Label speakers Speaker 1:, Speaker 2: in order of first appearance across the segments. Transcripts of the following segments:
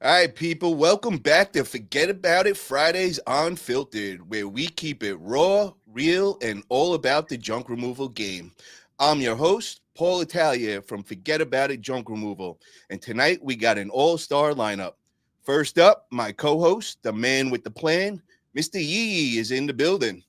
Speaker 1: All right, people, welcome back to Forget About It Fridays Unfiltered, where we keep it raw, real, and all about the junk removal game. I'm your host, Paul Italia from Forget About It Junk Removal, and tonight we got an all-star lineup. First up, my co-host, the man with the plan, Mr. Yee is in the building.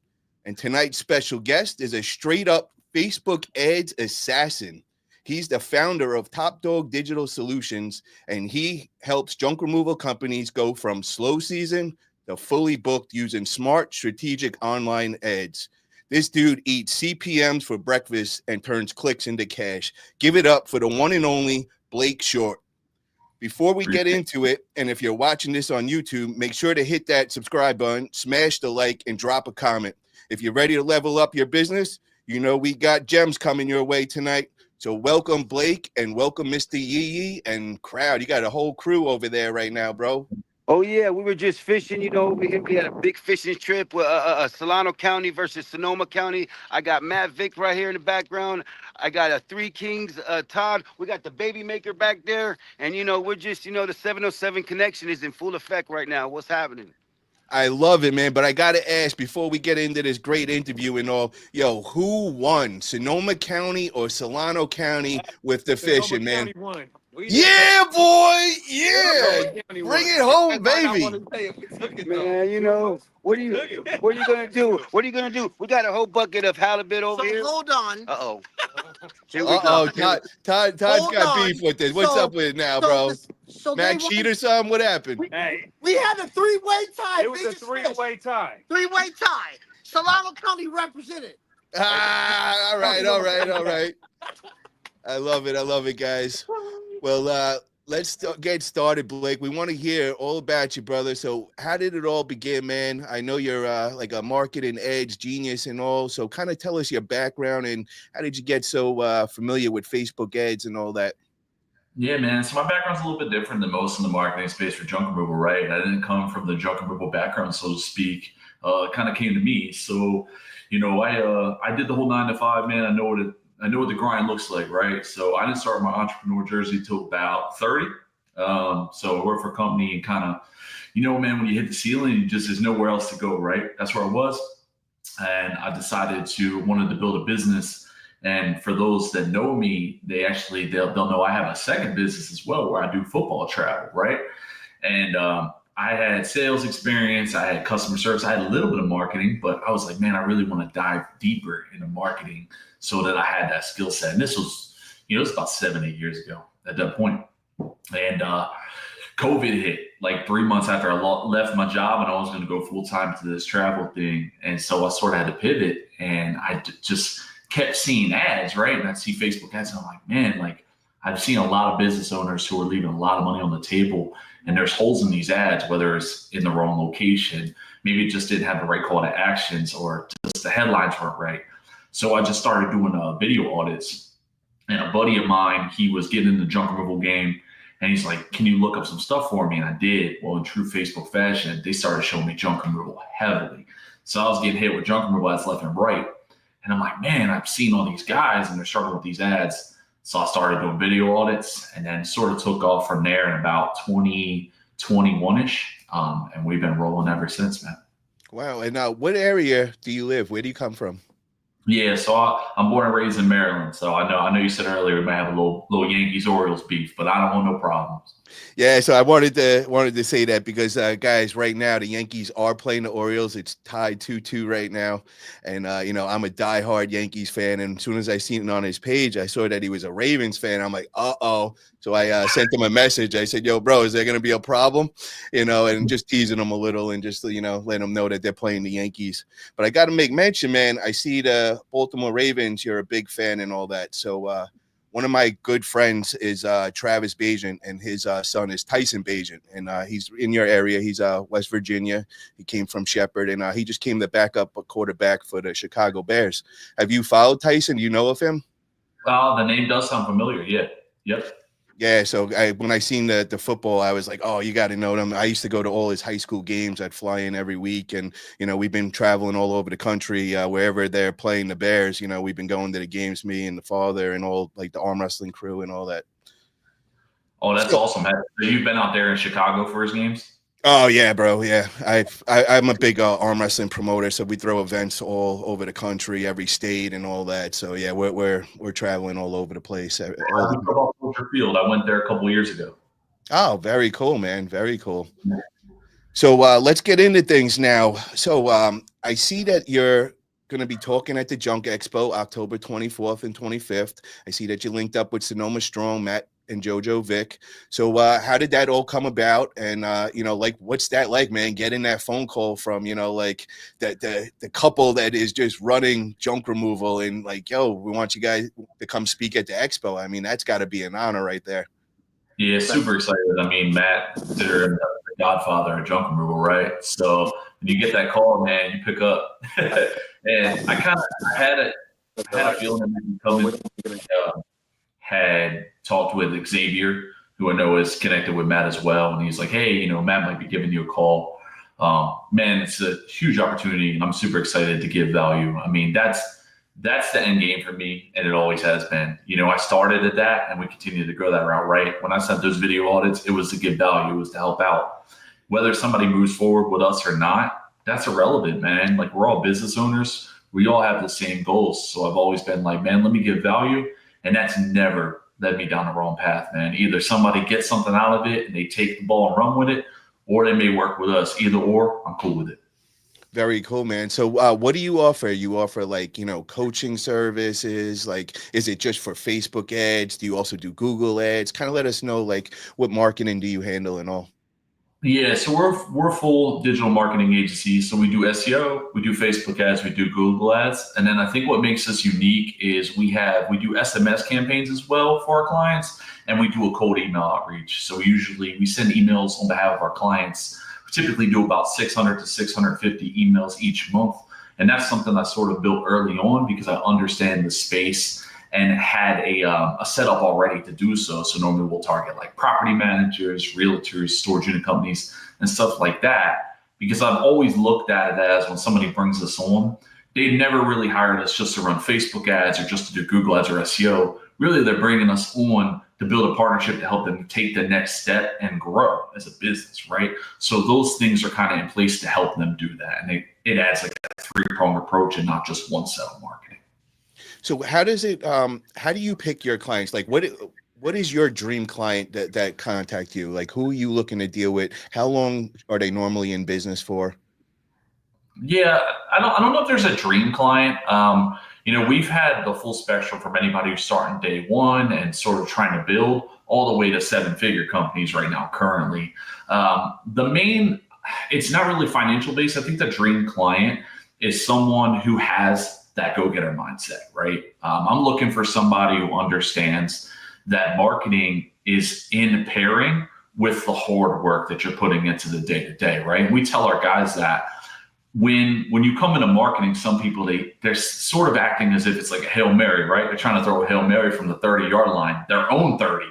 Speaker 1: And tonight's special guest is a straight-up Facebook ads assassin. He's the founder of Top Dog Digital Solutions, and he helps junk removal companies go from slow season to fully booked using smart, strategic online ads. This dude eats CPMs for breakfast and turns clicks into cash. Give it up for the one and only Blake Short. Before we get into it, and if you're watching this on YouTube, make sure to hit that subscribe button, smash the like, and drop a comment. If you're ready to level up your business, you know we got gems coming your way tonight. So welcome, Blake, and welcome, Mr. Yee and crowd. You got a whole crew over there right now, bro.
Speaker 2: Oh yeah, we were just fishing. We had a big fishing trip with Solano County versus Sonoma County. I got Matt Vick right here in the background. I got a Three Kings Todd. We got the baby maker back there, and we're just the 707 connection is in full effect right now. What's happening?
Speaker 1: I love it, man. But I got to ask before we get into this great interview and all, who won, Sonoma County or Solano County with the fishing, man?
Speaker 3: Won.
Speaker 1: Yeah, boy. Yeah. Bring it home, baby.
Speaker 2: Man, what are you gonna do? What are you gonna do? We got a whole bucket of halibut over here.
Speaker 4: Hold on.
Speaker 2: Uh-oh.
Speaker 1: Todd's got beef with this. What's up with it now, bro? Mac cheat or something? What happened?
Speaker 4: We had a three-way tie.
Speaker 3: It was a three-way tie.
Speaker 4: Three-way tie. Solano County represented.
Speaker 1: All right. I love it, guys. Well, let's get started, Blake. We want to hear all about you, brother. So how did it all begin, man? I know you're like a marketing edge genius and all. So kind of tell us your background and how did you get so familiar with Facebook ads and all that?
Speaker 5: Yeah, man. So my background's a little bit different than most in the marketing space for junk removal, right? I didn't come from the junk removal background, so to speak. It kind of came to me. So, I did the whole 9 to 5, man. I know what the grind looks like, right? So I didn't start my entrepreneur jersey till about 30. So I worked for a company and kind of, man, when you hit the ceiling, there's nowhere else to go, right? That's where I was. And I decided wanted to build a business. And for those that know me, they'll know I have a second business as well where I do football travel, right? And I had sales experience, I had customer service, I had a little bit of marketing, but I was like, man, I really want to dive deeper into marketing so that I had that skill set. And this was, it was about 7-8 years ago at that point. And COVID hit like 3 months after I left my job and I was going to go full time to this travel thing. And so I sort of had to pivot and I just kept seeing ads, right? And I'd see Facebook ads and I'm like, man, like I've seen a lot of business owners who are leaving a lot of money on the table and there's holes in these ads, whether it's in the wrong location, maybe it just didn't have the right call to actions or just the headlines weren't right. So I just started doing video audits and a buddy of mine, he was getting in the junk removal game and he's like, can you look up some stuff for me? And I did. Well, in true Facebook fashion, they started showing me junk removal heavily. So I was getting hit with junk removal ads left and right. And I'm like, man, I've seen all these guys and they're struggling with these ads. So I started doing video audits and then sort of took off from there in about 2021-ish. And we've been rolling ever since, man.
Speaker 1: Wow. And now what area do you live? Where do you come from?
Speaker 5: Yeah, so I'm born and raised in Maryland. So I know you said earlier we might have a little Yankees-Orioles beef, but I don't want no problems.
Speaker 1: Yeah, so I wanted to say that because guys, right now the Yankees are playing the Orioles. It's tied 2-2 right now, and I'm a diehard Yankees fan. And as soon as I seen it on his page, I saw that he was a Ravens fan. I'm like, uh-oh. So I sent him a message. I said, yo, bro, is there going to be a problem? And just teasing him a little and just let him know that they're playing the Yankees. But I got to make mention, man. I see the Baltimore Ravens. You're a big fan and all that. So one of my good friends is Travis Bajan, and his son is Tyson Bajan, and he's in your area. He's West Virginia. He came from Shepherd, and he just came to back up a quarterback for the Chicago Bears. Have you followed Tyson? Do you know of him?
Speaker 5: The name does sound familiar. Yeah. Yep.
Speaker 1: Yeah, so when I seen the football, I was like, oh, you got to know them. I used to go to all his high school games. I'd fly in every week, and we've been traveling all over the country, wherever they're playing the Bears. We've been going to the games, me and the father, and all like the arm wrestling crew and all that.
Speaker 5: Oh, that's awesome. So you've been out there in Chicago for his games?
Speaker 1: Oh yeah, bro. Yeah, I'm a big arm wrestling promoter, so we throw events all over the country, every state, and all that. So yeah, we're traveling all over the place.
Speaker 5: Field. I went there a couple years ago.
Speaker 1: Oh, very cool, man. Very cool. So let's get into things now. So I see that you're going to be talking at the Junk Expo October 24th and 25th. I see that you linked up with Sonoma Strong, Matt and Jojo Vic. So how did that all come about? And like, what's that like, man? Getting that phone call from like the couple that is just running junk removal and like, yo, we want you guys to come speak at the expo. I mean, that's got to be an honor right there.
Speaker 5: Yeah, super excited. I mean, Matt considered him the godfather of junk removal, right? So when you get that call, man, you pick up. And I had a feeling that he coming. Had talked with Xavier, who I know is connected with Matt as well, and he's like, "Hey, Matt might be giving you a call." Man, it's a huge opportunity, and I'm super excited to give value. I mean, that's the end game for me, and it always has been. I started at that, and we continue to grow that route. Right? When I sent those video audits, it was to give value, it was to help out. Whether somebody moves forward with us or not, that's irrelevant, man. Like, we're all business owners. We all have the same goals. So I've always been like, man, let me give value. And that's never led me down the wrong path, man. Either somebody gets something out of it and they take the ball and run with it, or they may work with us. Either or, I'm cool with it.
Speaker 1: Very cool, man. So what do you offer? You offer like, coaching services? Like, is it just for Facebook ads? Do you also do Google ads? Kind of let us know, like, what marketing do you handle and all?
Speaker 5: Yeah, so we're a full digital marketing agency. So we do SEO, we do Facebook ads, we do Google ads. And then I think what makes us unique is we do SMS campaigns as well for our clients, and we do a cold email outreach. So we send emails on behalf of our clients. We typically do about 600 to 650 emails each month. And that's something I sort of built early on because I understand the space and had a setup already to do so. So normally we'll target like property managers, realtors, storage unit companies, and stuff like that. Because I've always looked at it as when somebody brings us on, they've never really hired us just to run Facebook ads or just to do Google ads or SEO. Really, they're bringing us on to build a partnership to help them take the next step and grow as a business, right? So those things are kind of in place to help them do that. And it adds like a three-pronged approach and not just one set of marketing.
Speaker 1: So how does it, how do you pick your clients? Like what is your dream client that contact you? Like, who are you looking to deal with? How long are they normally in business for?
Speaker 5: Yeah, I don't know if there's a dream client. We've had the full spectrum from anybody who's starting day one and sort of trying to build all the way to 7-figure companies right now currently. It's not really financial based. I think the dream client is someone who has that go-getter mindset, right? I'm looking for somebody who understands that marketing is in pairing with the hard work that you're putting into the day-to-day, right? And we tell our guys that when you come into marketing, some people, they're sort of acting as if it's like a Hail Mary, right? They're trying to throw a Hail Mary from the 30-yard line, their own 30,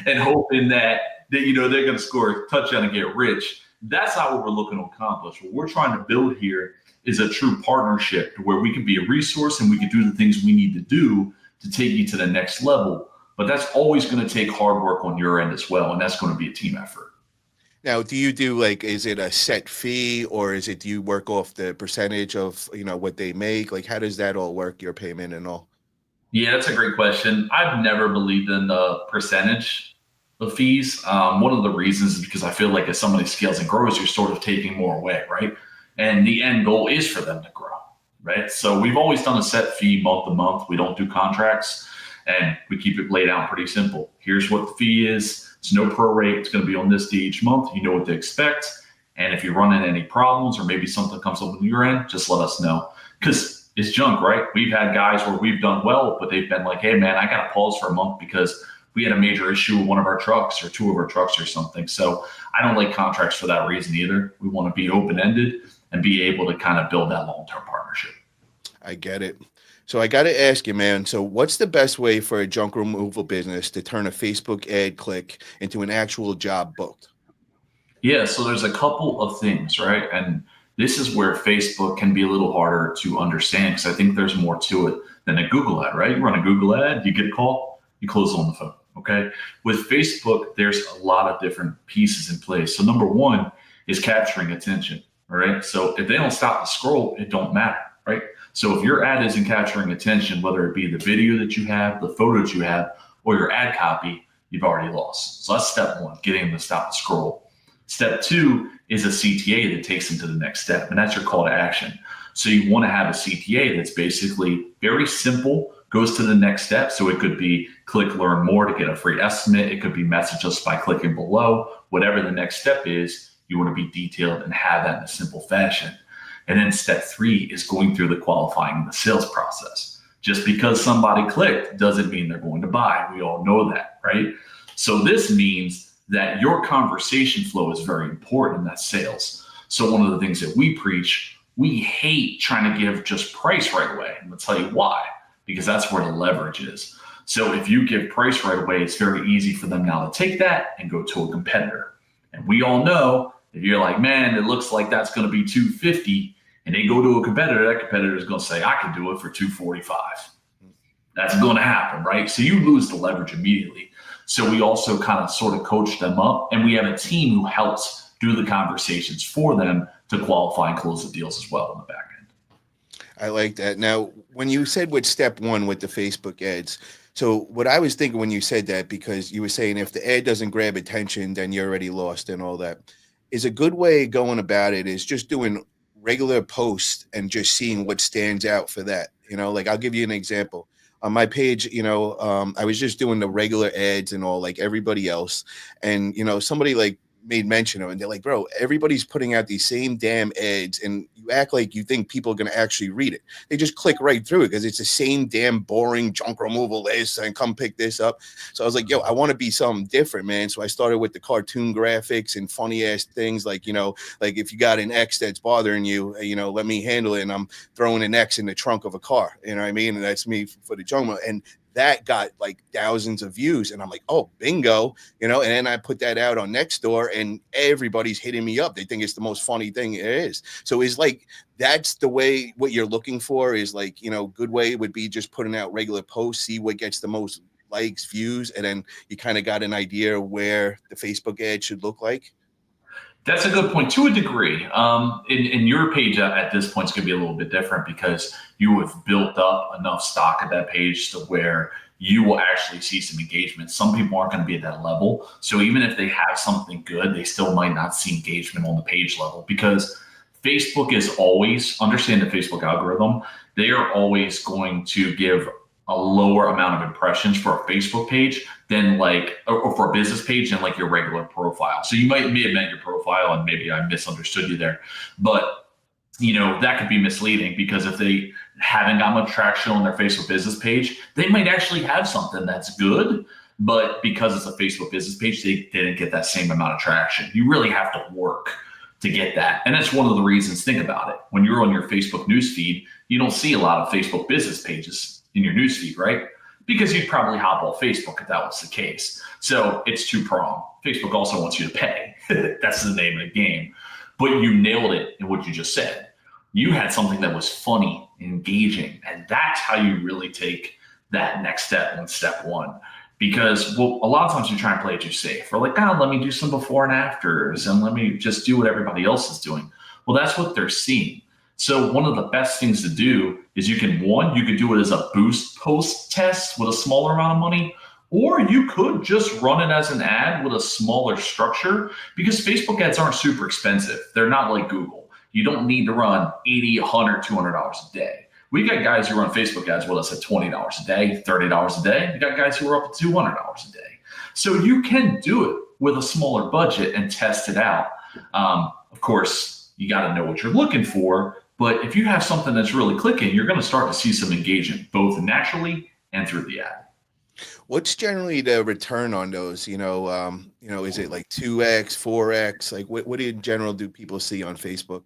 Speaker 5: and hoping that they're going to score a touchdown and get rich. That's not what we're looking to accomplish. What we're trying to build here is a true partnership to where we can be a resource and we can do the things we need to do to take you to the next level. But that's always going to take hard work on your end as well. And that's going to be a team effort.
Speaker 1: Now, do you do is it a set fee or do you work off the percentage of, what they make? Like, how does that all work, your payment and all?
Speaker 5: Yeah, that's a great question. I've never believed in the percentage of fees. One of the reasons is because I feel like as somebody scales and grows, you're sort of taking more away, right? And the end goal is for them to grow, right? So we've always done a set fee month to month. We don't do contracts, and we keep it laid out pretty simple. Here's what the fee is. It's no prorate. It's going to be on this day each month. You know what to expect. And if you're running any problems or maybe something comes up on your end, just let us know. Because it's junk, right? We've had guys where we've done well, but they've been like, hey, man, I got to pause for a month because we had a major issue with one of our trucks or two of our trucks or something. So I don't like contracts for that reason either. We want to be open-ended and be able to kind of build that long-term partnership.
Speaker 1: I get it. So I got to ask you, man, so what's the best way for a junk removal business to turn a Facebook ad click into an actual job booked?
Speaker 5: Yeah, so there's a couple of things, right? And this is where Facebook can be a little harder to understand because I think there's more to it than a Google ad, right? You run a Google ad, you get a call, you close on the phone, Okay. With Facebook, there's a lot of different pieces in place. So number one is capturing attention. All right. So if they don't stop the scroll, it don't matter. Right. So if your ad isn't capturing attention, whether it be the video that you have, the photos you have, or your ad copy, you've already lost. So that's step one, getting them to stop the scroll. Step two is a CTA that takes them to the next step, and that's your call to action. So you want to have a CTA that's basically very simple, goes to the next step. So it could be click learn more to get a free estimate. It could be message us by clicking below. Whatever the next step is, you want to be detailed and have that in a simple fashion. And then step three is going through the qualifying and the sales process. Just because somebody clicked doesn't mean they're going to buy. We all know that, right? So this means that your conversation flow is very important in that sales. So one of the things that we preach, we hate trying to give just price right away. And I'll tell you why, because that's where the leverage is. So if you give price right away, it's very easy for them now to take that and go to a competitor. And we all know if you're like, man, it looks like that's going to be $250, and they go to a competitor, that competitor is going to say, I can do it for $245. That's going to happen, right? So you lose the leverage immediately. So we also kind of sort of coach them up, and we have a team who helps do the conversations for them to qualify and close the deals as well on the back end.
Speaker 1: I like that. Now, when you said with step one with the Facebook ads, so what I was thinking when you said that, because you were saying if the ad doesn't grab attention, then you're already lost and all that, is a good way going about it is just doing regular posts and just seeing what stands out for that. You know, like I'll give you an example. On my page, I was just doing the regular ads and all like everybody else. And, somebody like made mention of it, and they're like, bro, everybody's putting out these same damn ads and you act like you think people are going to actually read it. They just click right through it because it's the same damn boring junk removal list and come pick this up. So I was like, yo, I want to be something different, man. So I started with the cartoon graphics and funny ass things like, like if you got an X that's bothering you, let me handle it. And I'm throwing an X in the trunk of a car. You know what I mean? And that's me for the junk. And that got like thousands of views. And I'm like, oh, bingo, and then I put that out on Nextdoor and everybody's hitting me up. They think it's the most funny thing it is. So it's like, that's the way what you're looking for is like, good way would be just putting out regular posts, see what gets the most likes, views, and then you kind of got an idea where the Facebook ad should look like.
Speaker 5: That's a good point to a degree. In your page at this point, it's going to be a little bit different because you have built up enough stock at that page to where you will actually see some engagement. Some people aren't going to be at that level. So even if they have something good, they still might not see engagement on the page level because Facebook is always, understand the Facebook algorithm, they are always going to give a lower amount of impressions for a Facebook page than or for a business page than like your regular profile. So you may have meant your profile and maybe I misunderstood you there, but that could be misleading because if they haven't got much traction on their Facebook business page, they might actually have something that's good, but because it's a Facebook business page, they didn't get that same amount of traction. You really have to work to get that. And that's one of the reasons, think about it. When you're on your Facebook newsfeed, you don't see a lot of Facebook business pages in your newsfeed, right? Because you'd probably hop off Facebook if that was the case. So it's two-pronged. Facebook also wants you to pay. That's the name of the game. But you nailed it in what you just said. You had something that was funny, engaging, and that's how you really take that next step in step one. Because a lot of times you try and play it too safe. We're like, let me do some before and afters, and let me just do what everybody else is doing. Well, that's what they're seeing. So one of the best things to do is you could do it as a boost post test with a smaller amount of money, or you could just run it as an ad with a smaller structure because Facebook ads aren't super expensive. They're not like Google. You don't need to run $80, $100, $200 a day. We got guys who run Facebook ads with us at $20 a day, $30 a day. We got guys who are up to $200 a day. So you can do it with a smaller budget and test it out. Of course, you got to know what you're looking for. But if you have something that's really clicking, you're going to start to see some engagement, both naturally and through the ad.
Speaker 1: What's generally the return on those? Is it like 2x, 4x? Like what in general do people see on Facebook?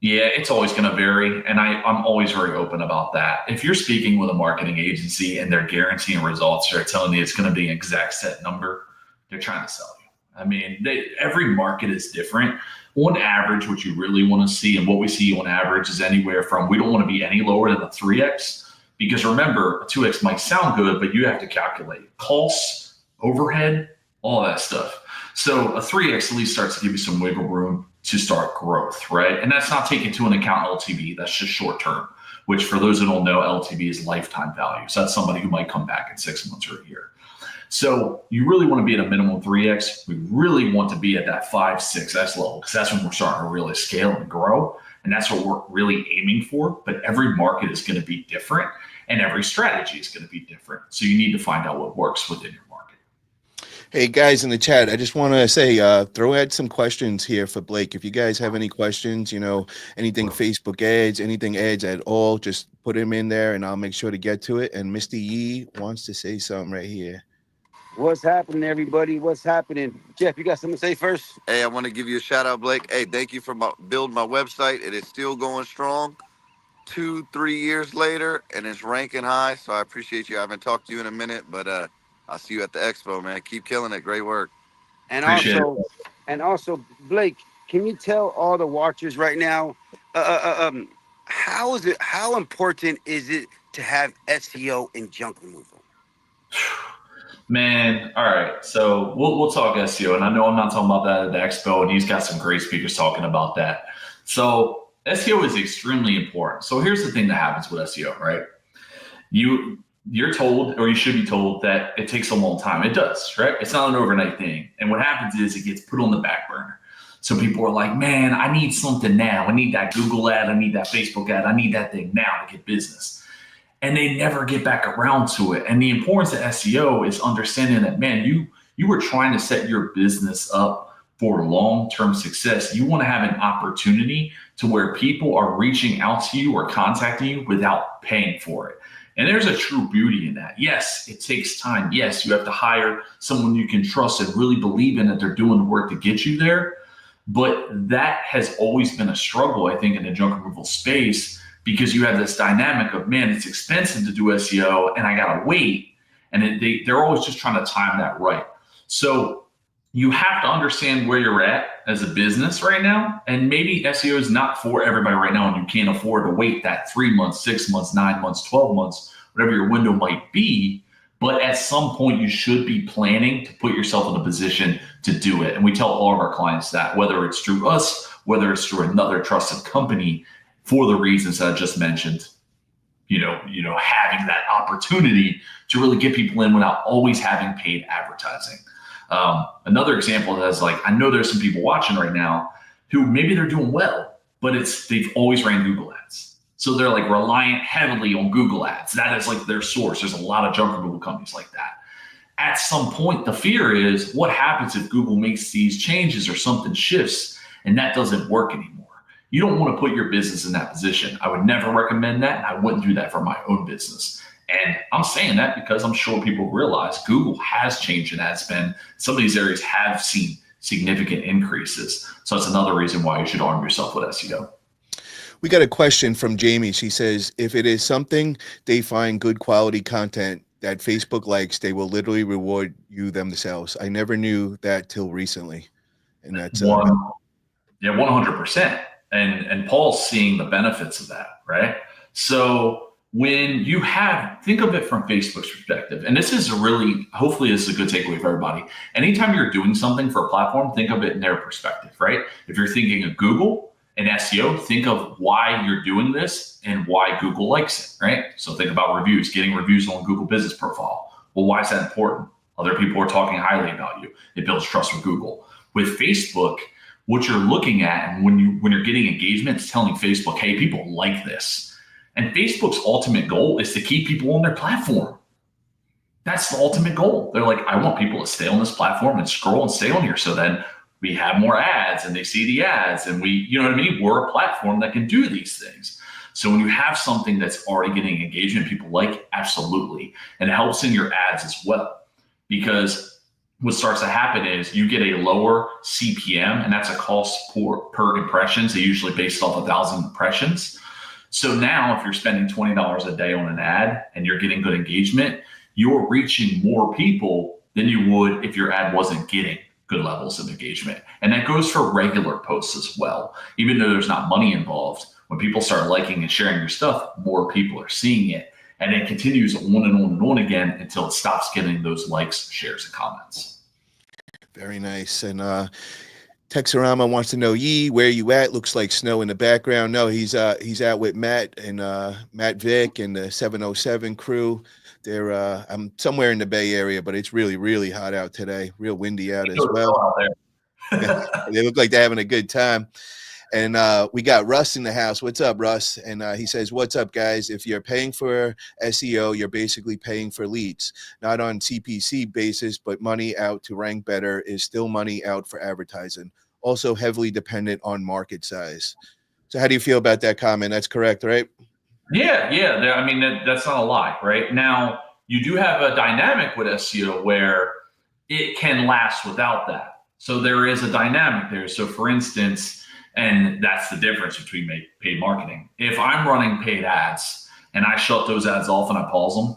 Speaker 5: Yeah, it's always going to vary. And I'm always very open about that. If you're speaking with a marketing agency and they're guaranteeing results, they're telling you it's going to be an exact set number, they're trying to sell you. I mean, every market is different. On average, what you really want to see and what we see on average is anywhere from, we don't want to be any lower than a 3x, because remember, a 2x might sound good, but you have to calculate costs, overhead, all that stuff. So a 3X at least starts to give you some wiggle room to start growth, right? And that's not taking into account LTV. That's just short term, which for those who don't know, LTV is lifetime value. So that's somebody who might come back in 6 months or a year. So you really want to be at a minimum 3X. We really want to be at that 5, 6X level because that's when we're starting to really scale and grow. And that's what we're really aiming for. But every market is going to be different and every strategy is going to be different. So you need to find out what works within your market.
Speaker 1: Hey guys in the chat, I just want to say, throw out some questions here for Blake. If you guys have any questions, anything Facebook ads, anything ads at all, just put them in there and I'll make sure to get to it. And Mr. Yee wants to say something right here.
Speaker 2: What's happening, everybody? What's happening? Jeff, you got something to say first?
Speaker 3: Hey, I want to give you a shout out, Blake. Hey, thank you for building my website. It is still going strong 2-3 years later, and it's ranking high. So I appreciate you. I haven't talked to you in a minute, but I'll see you at the expo, man. Keep killing it. Great work.
Speaker 2: And
Speaker 5: Appreciate
Speaker 2: also, Blake, can you tell all the watchers right now, how important is it to have SEO and junk removal?
Speaker 5: Man, all right. So we'll talk SEO, and I know I'm not talking about that at the expo, and he's got some great speakers talking about that. So SEO is extremely important. So here's the thing that happens with SEO, right? You're told, or you should be told, that it takes a long time. It does, right? It's not an overnight thing. And what happens is it gets put on the back burner. So people are like, man, I need something now. I need that Google ad. I need that Facebook ad. I need that thing now to get business. And they never get back around to it. And the importance of SEO is understanding that, man, you were trying to set your business up for long-term success. You want to have an opportunity to where people are reaching out to you or contacting you without paying for it. And there's a true beauty in that. Yes, it takes time. Yes, you have to hire someone you can trust and really believe in that they're doing the work to get you there. But that has always been a struggle, I think, in the junk removal space, because you have this dynamic of, man, it's expensive to do SEO and I got to wait. And they're always just trying to time that right. So you have to understand where you're at as a business right now. And maybe SEO is not for everybody right now, and you can't afford to wait that 3 months, 6 months, 9 months, 12 months, whatever your window might be. But at some point, you should be planning to put yourself in a position to do it. And we tell all of our clients that, whether it's through us, whether it's through another trusted company, for the reasons that I just mentioned, having that opportunity to really get people in without always having paid advertising. Another example is, like, I know there's some people watching right now who maybe they're doing well, but they've always ran Google ads. So they're like reliant heavily on Google ads. That is like their source. There's a lot of junk removal companies like that. At some point, the fear is, what happens if Google makes these changes or something shifts and that doesn't work anymore? You don't want to put your business in that position. I would never recommend that, and I wouldn't do that for my own business. And I'm saying that because I'm sure people realize Google has changed in ad spend. Some of these areas have seen significant increases. So that's another reason why you should arm yourself with SEO.
Speaker 1: We got a question from Jamie. She says, if it is something they find good quality content that Facebook likes, they will literally reward you themselves. I never knew that till recently. And that's
Speaker 5: 100%. And Paul's seeing the benefits of that, right? So when you think of it from Facebook's perspective, and this is hopefully this is a good takeaway for everybody. Anytime you're doing something for a platform, think of it in their perspective, right? If you're thinking of Google and SEO, think of why you're doing this and why Google likes it, right? So think about reviews, getting reviews on Google Business Profile. Well, why is that important? Other people are talking highly about you. It builds trust with Google. With Facebook, what you're looking at, and when you're getting engagement, it's telling Facebook, hey, people like this. And Facebook's ultimate goal is to keep people on their platform. That's the ultimate goal. They're like, I want people to stay on this platform and scroll and stay on here. So then we have more ads and they see the ads and we're a platform that can do these things. So when you have something that's already getting engagement, people like, absolutely. And it helps in your ads as well, because what starts to happen is you get a lower CPM, and that's a cost per impression. So usually based off 1,000 impressions. So now if you're spending $20 a day on an ad and you're getting good engagement, you're reaching more people than you would if your ad wasn't getting good levels of engagement. And that goes for regular posts as well. Even though there's not money involved, when people start liking and sharing your stuff, more people are seeing it. and it continues on and on and on again until it stops getting those likes, shares, and comments.
Speaker 1: Very nice. And Texarama wants to know, where you at? Looks like snow in the background. No, he's out with Matt and Matt Vick and the 707 crew. They're I'm somewhere in the Bay Area, but it's really, really hot out today. Real windy out as well.
Speaker 5: Out there.
Speaker 1: Yeah, they look like they're having a good time. And we got Russ in the house. What's up, Russ? And he says, what's up, guys? If you're paying for SEO, you're basically paying for leads, not on CPC basis, but money out to rank better is still money out for advertising. Also heavily dependent on market size. So how do you feel about that comment? That's correct, right?
Speaker 5: Yeah. I mean, that's not a lie, right? Now, you do have a dynamic with SEO where it can last without that. So there is a dynamic there. So for instance, and that's the difference between paid marketing. If I'm running paid ads and I shut those ads off and I pause them,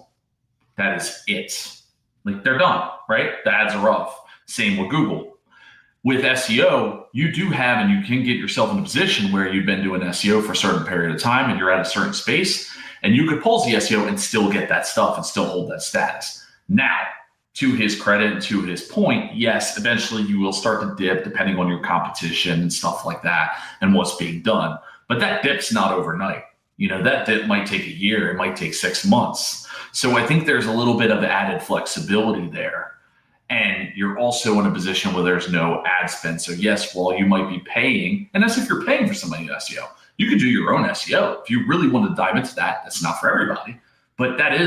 Speaker 5: that is it. Like, they're done, right? The ads are off. Same with Google. With SEO, you do have, and you can get yourself in a position where you've been doing SEO for a certain period of time and you're at a certain space, and you could pause the SEO and still get that stuff and still hold that status. Now, to his credit and to his point, yes, eventually you will start to dip depending on your competition and stuff like that and what's being done. But that dip's not overnight. You know, that dip might take a year, it might take 6 months. So I think there's a little bit of added flexibility there. And you're also in a position where there's no ad spend. So yes, while you might be paying, and that's if you're paying for somebody SEO, you could do your own SEO. If you really want to dive into that, that's not for everybody, but that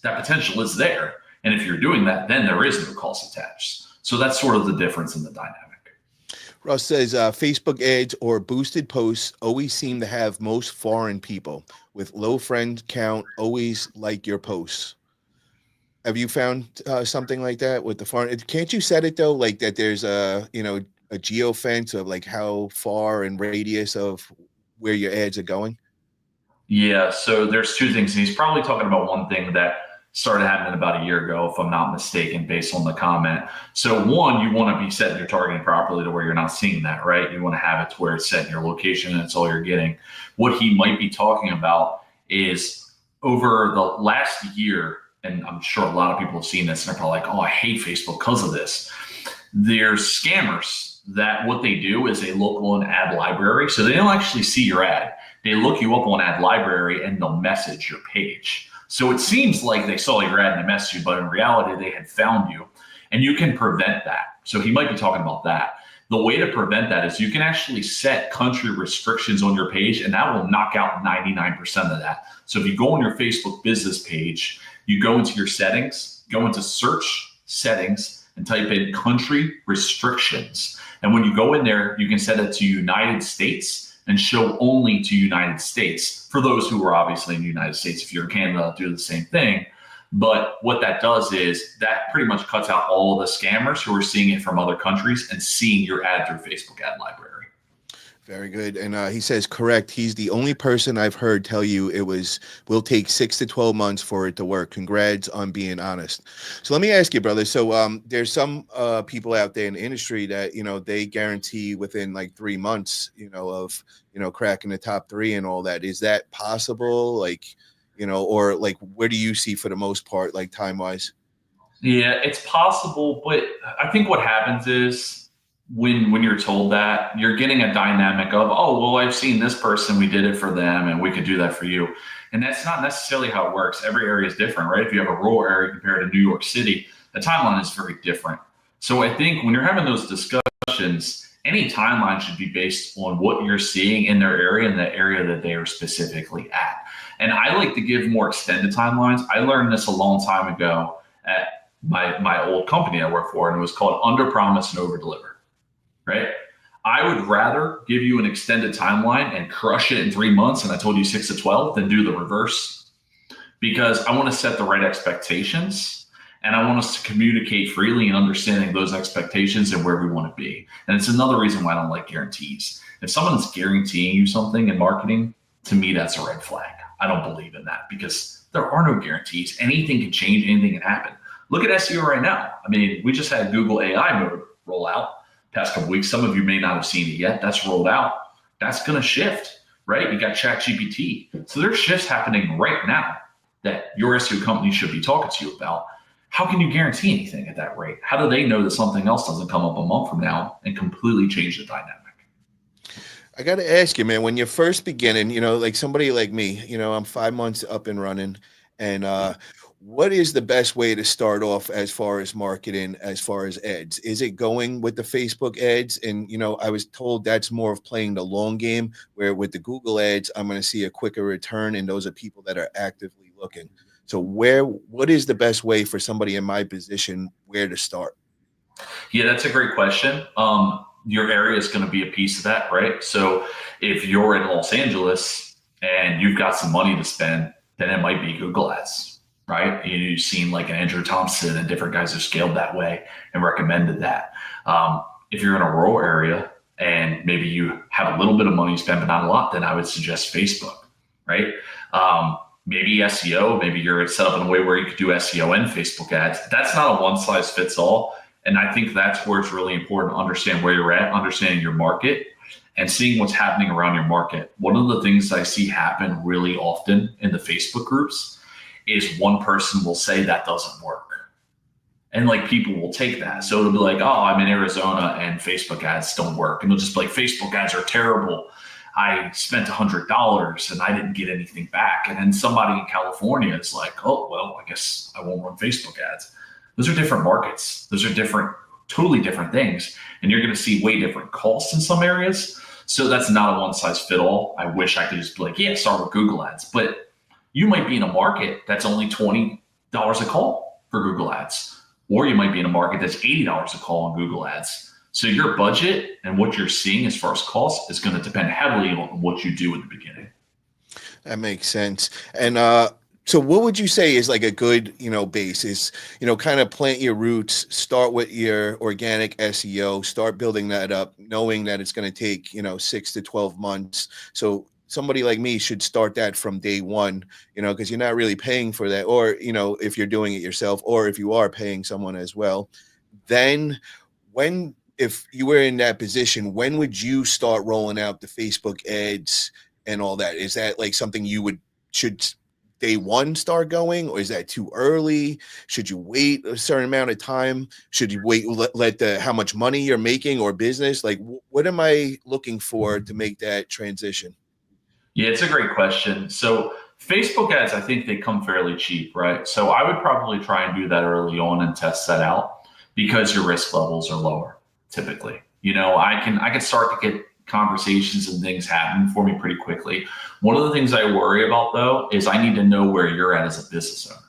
Speaker 5: potential is there. And if you're doing that, then there is no cost attached. So that's sort of the difference in the dynamic.
Speaker 1: Russ says Facebook ads or boosted posts always seem to have most foreign people with low friend count, always like your posts. Have you found something like that with the foreign? Can't you set it though, like that there's a geofence of like how far and radius of where your ads are going?
Speaker 5: Yeah, so there's two things. He's probably talking about one thing that started happening about a year ago, if I'm not mistaken, based on the comment. So one, you want to be setting your targeting properly to where you're not seeing that, right? You want to have it to where it's set in your location and it's all you're getting. What he might be talking about is over the last year, and I'm sure a lot of people have seen this and they're probably like, oh, I hate Facebook because of this. There's scammers that what they do is they look on ad library. So they don't actually see your ad. They look you up on ad library and they'll message your page. So it seems like they saw your ad and they messaged you, but in reality, they had found you, and you can prevent that. So he might be talking about that. The way to prevent that is you can actually set country restrictions on your page, and that will knock out 99% of that. So if you go on your Facebook business page, you go into your settings, go into search settings, and type in country restrictions. And when you go in there, you can set it to United States and show only to United States for those who are obviously in the United States. If you're in Canada, do the same thing. But what that does is that pretty much cuts out all of the scammers who are seeing it from other countries and seeing your ad through Facebook ad library.
Speaker 1: Very good. And he says, correct. He's the only person I've heard tell you will take 6 to 12 months for it to work. Congrats on being honest. So let me ask you, brother. So there's some people out there in the industry that, they guarantee within like 3 months, of, cracking the top 3 and all that. Is that possible? Like, or like, where do you see for the most part, like time wise?
Speaker 5: Yeah, it's possible. But I think what happens is, when you're told that, you're getting a dynamic of, oh, well, I've seen this person, we did it for them, and we could do that for you. And that's not necessarily how it works. Every area is different, right? If you have a rural area compared to New York City, the timeline is very different. So I think when you're having those discussions, any timeline should be based on what you're seeing in their area and the area that they are specifically at. And I like to give more extended timelines. I learned this a long time ago at my old company I worked for, and it was called under promise and over deliver. Right? I would rather give you an extended timeline and crush it in 3 months, and I told you 6 to 12, than do the reverse, because I want to set the right expectations, and I want us to communicate freely and understanding those expectations and where we want to be. And it's another reason why I don't like guarantees. If someone's guaranteeing you something in marketing, to me, that's a red flag. I don't believe in that because there are no guarantees. Anything can change, anything can happen. Look at SEO right now. I mean, we just had Google AI mode roll out past couple weeks. Some of you may not have seen it yet. That's rolled out. That's going to shift, right? You got ChatGPT. So there's shifts happening right now. that your SEO company should be talking to you about, how can you guarantee anything at that rate? How do they know that something else doesn't come up a month from now and completely change the dynamic?
Speaker 1: I got to ask you, man, when you're first beginning, like somebody like me, I'm 5 months up and running. And what is the best way to start off as far as marketing, as far as ads? Is it going with the Facebook ads? And, I was told that's more of playing the long game, where with the Google ads, I'm going to see a quicker return. And those are people that are actively looking. So what is the best way for somebody in my position, where to start?
Speaker 5: Yeah, that's a great question. Your area is going to be a piece of that, right? So if you're in Los Angeles and you've got some money to spend, then it might be Google ads, right? You've seen like Andrew Thompson and different guys who scaled that way and recommended that. If you're in a rural area and maybe you have a little bit of money to spend, but not a lot, then I would suggest Facebook, right? Maybe SEO, maybe you're set up in a way where you could do SEO and Facebook ads. That's not a one size fits all. And I think that's where it's really important to understand where you're at, understanding your market, and seeing what's happening around your market. One of the things I see happen really often in the Facebook groups is one person will say that doesn't work. And like people will take that. So it'll be like, oh, I'm in Arizona and Facebook ads don't work. And it'll just be like, Facebook ads are terrible. I spent $100 and I didn't get anything back. And then somebody in California is like, oh, well, I guess I won't run Facebook ads. Those are different markets. Those are different, totally different things. And you're going to see way different costs in some areas. So that's not a one size fit all. I wish I could just be like, yeah, start with Google ads. But you might be in a market that's only $20 a call for Google ads. Or you might be in a market that's $80 a call on Google ads. So your budget and what you're seeing as far as costs is going to depend heavily on what you do in the beginning.
Speaker 1: That makes sense. And so what would you say is like a good, basis, kind of plant your roots, start with your organic SEO, start building that up, knowing that it's going to take, 6 to 12 months. So somebody like me should start that from day one, because you're not really paying for that. Or, if you're doing it yourself, or if you are paying someone as well, then if you were in that position, when would you start rolling out the Facebook ads and all that? Is that like something should day one start going, or is that too early? Should you wait a certain amount of time? Should you wait, let how much money you're making or business? Like, what am I looking for to make that transition?
Speaker 5: Yeah, it's a great question. So Facebook ads, I think they come fairly cheap, right? So I would probably try and do that early on and test that out because your risk levels are lower typically. I can start to get conversations and things happen for me pretty quickly. One of the things I worry about though is I need to know where you're at as a business owner.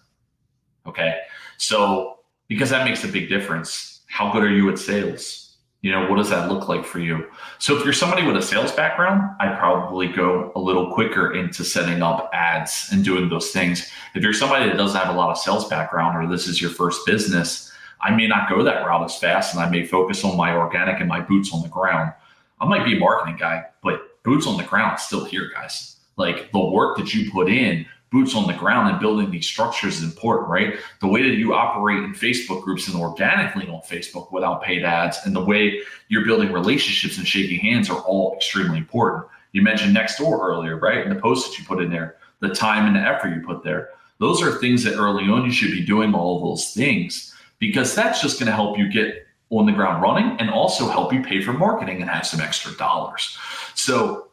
Speaker 5: Okay. So because that makes a big difference. How good are you at sales? What does that look like for you? So if you're somebody with a sales background, I'd probably go a little quicker into setting up ads and doing those things. If you're somebody that doesn't have a lot of sales background, or this is your first business, I may not go that route as fast, and I may focus on my organic and my boots on the ground. I might be a marketing guy, but boots on the ground is still here, guys. Like the work that you put in, boots on the ground and building these structures is important, right? The way that you operate in Facebook groups and organically on Facebook without paid ads, and the way you're building relationships and shaking hands are all extremely important. You mentioned Nextdoor earlier, right? And the posts that you put in there, the time and the effort you put there. Those are things that early on you should be doing all of those things, because that's just going to help you get on the ground running and also help you pay for marketing and have some extra dollars. So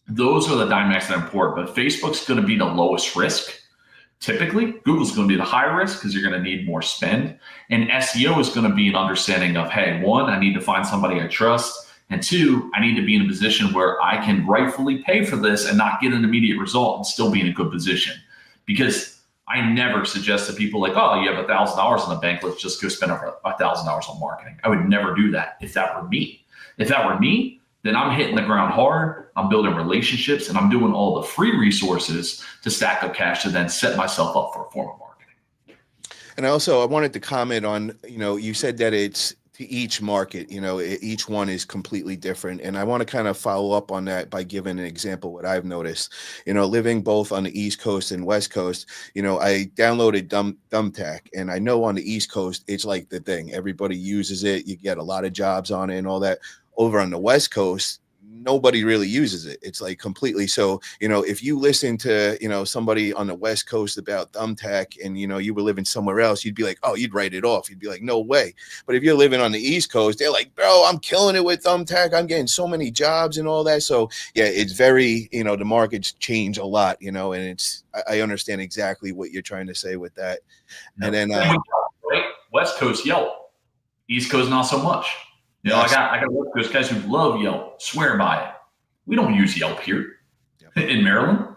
Speaker 5: those are the dynamics that are important, but Facebook's going to be the lowest risk. Typically, Google's going to be the high risk because you're going to need more spend. And SEO is going to be an understanding of, hey, one, I need to find somebody I trust. And two, I need to be in a position where I can rightfully pay for this and not get an immediate result and still be in a good position. Because I never suggest to people like, oh, you have $1,000 in the bank, let's just go spend $1,000 on marketing. I would never do that if that were me. If that were me, then I'm hitting the ground hard, I'm building relationships, and I'm doing all the free resources to stack up cash to then set myself up for a form of marketing.
Speaker 1: And also, I wanted to comment on, you said that it's to each market, each one is completely different. And I want to kind of follow up on that by giving an example, what I've noticed, living both on the East Coast and West Coast, I downloaded Thumbtack, and I know on the East Coast, it's like the thing. Everybody uses it. You get a lot of jobs on it and all that. Over on the West Coast, nobody really uses it. It's like completely. So, if you listen to, somebody on the West Coast about Thumbtack and, you were living somewhere else, you'd be like, oh, you'd write it off. You'd be like, no way. But if you're living on the East Coast, they're like, bro, I'm killing it with Thumbtack. I'm getting so many jobs and all that. So yeah, it's very, the markets change a lot, and I understand exactly what you're trying to say with that. And then,
Speaker 5: right? West Coast Yelp, East Coast not so much.
Speaker 1: Yes.
Speaker 5: I got West Coast guys who love Yelp, swear by it. We don't use Yelp here in Maryland.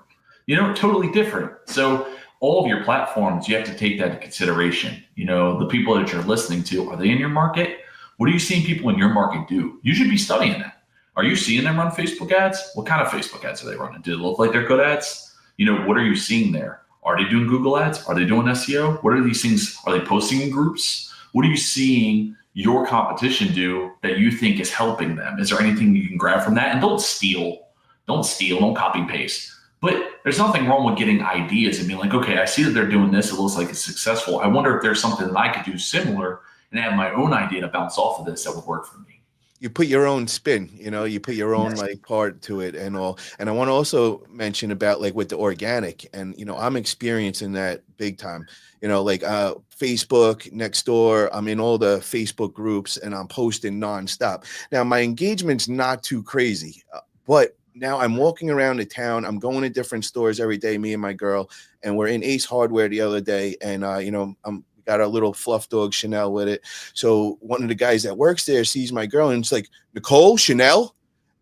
Speaker 5: Totally different. So all of your platforms, you have to take that into consideration. The people that you're listening to, are they in your market? What are you seeing people in your market do? You should be studying that. Are you seeing them run Facebook ads? What kind of Facebook ads are they running? Do they look like they're good ads? What are you seeing there? Are they doing Google ads? Are they doing SEO? What are these things? Are they posting in groups? What are you seeing your competition do that you think is helping them? Is there anything you can grab from that? And don't steal, don't copy and paste. But there's nothing wrong with getting ideas and being like, okay, I see that they're doing this. It looks like it's successful. I wonder if there's something that I could do similar and have my own idea to bounce off of this that would work for me.
Speaker 1: You put your own spin, you put your own part to it and all. And I want to also mention about like with the organic and, I'm experiencing that big time, Facebook next door. I'm in all the Facebook groups and I'm posting nonstop. Now my engagement's not too crazy, but now I'm walking around the town. I'm going to different stores every day, me and my girl, and we're in Ace Hardware the other day. And, I'm got our little fluff dog Chanel with it. So one of the guys that works there sees my girl and it's like, Nicole, Chanel.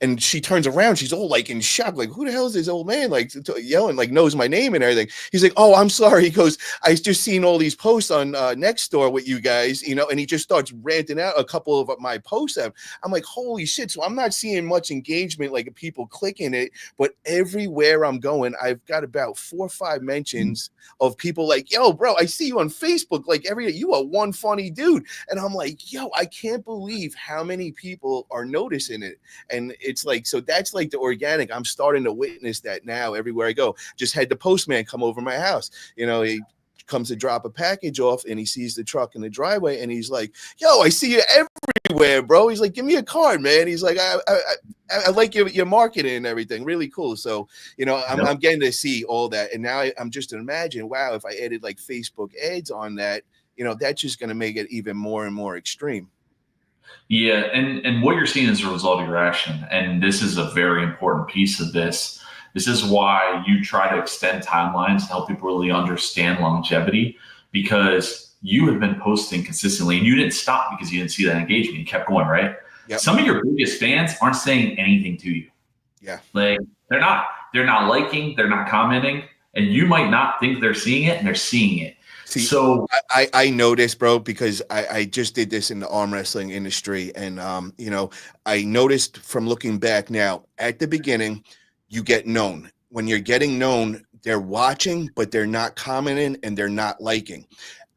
Speaker 1: And she turns around, she's all like in shock, like, who the hell is this old man? Like yelling, like knows my name and everything. He's like, oh, I'm sorry. He goes, I just seen all these posts on Nextdoor with you guys, and he just starts ranting out a couple of my posts. I'm like, holy shit. So I'm not seeing much engagement, like people clicking it, but everywhere I'm going, I've got about 4 or 5 mentions of people like, yo, bro, I see you on Facebook. Like you are one funny dude. And I'm like, yo, I can't believe how many people are noticing it. And it's like, so that's like the organic. I'm starting to witness that now everywhere I go. Just had the postman come over my house. He comes to drop a package off and he sees the truck in the driveway and he's like, yo, I see you everywhere, bro. He's like, give me a card, man. He's like, I like your marketing and everything. Really cool. So, I'm getting to see all that. And now I'm just imagine, wow, if I added like Facebook ads on that, that's just going to make it even more and more extreme.
Speaker 5: Yeah, and what you're seeing is a result of your action. And this is a very important piece of this. This is why you try to extend timelines to help people really understand longevity, because you have been posting consistently and you didn't stop because you didn't see that engagement. You kept going, right? Yep. Some of your biggest fans aren't saying anything to you.
Speaker 1: Yeah.
Speaker 5: Like they're not liking, they're not commenting, and you might not think they're seeing it and they're seeing it.
Speaker 1: See,
Speaker 5: so
Speaker 1: I know this, bro, because I just did this in the arm wrestling industry. And, I noticed from looking back now at the beginning, you get known. When you're getting known, they're watching, but they're not commenting and they're not liking.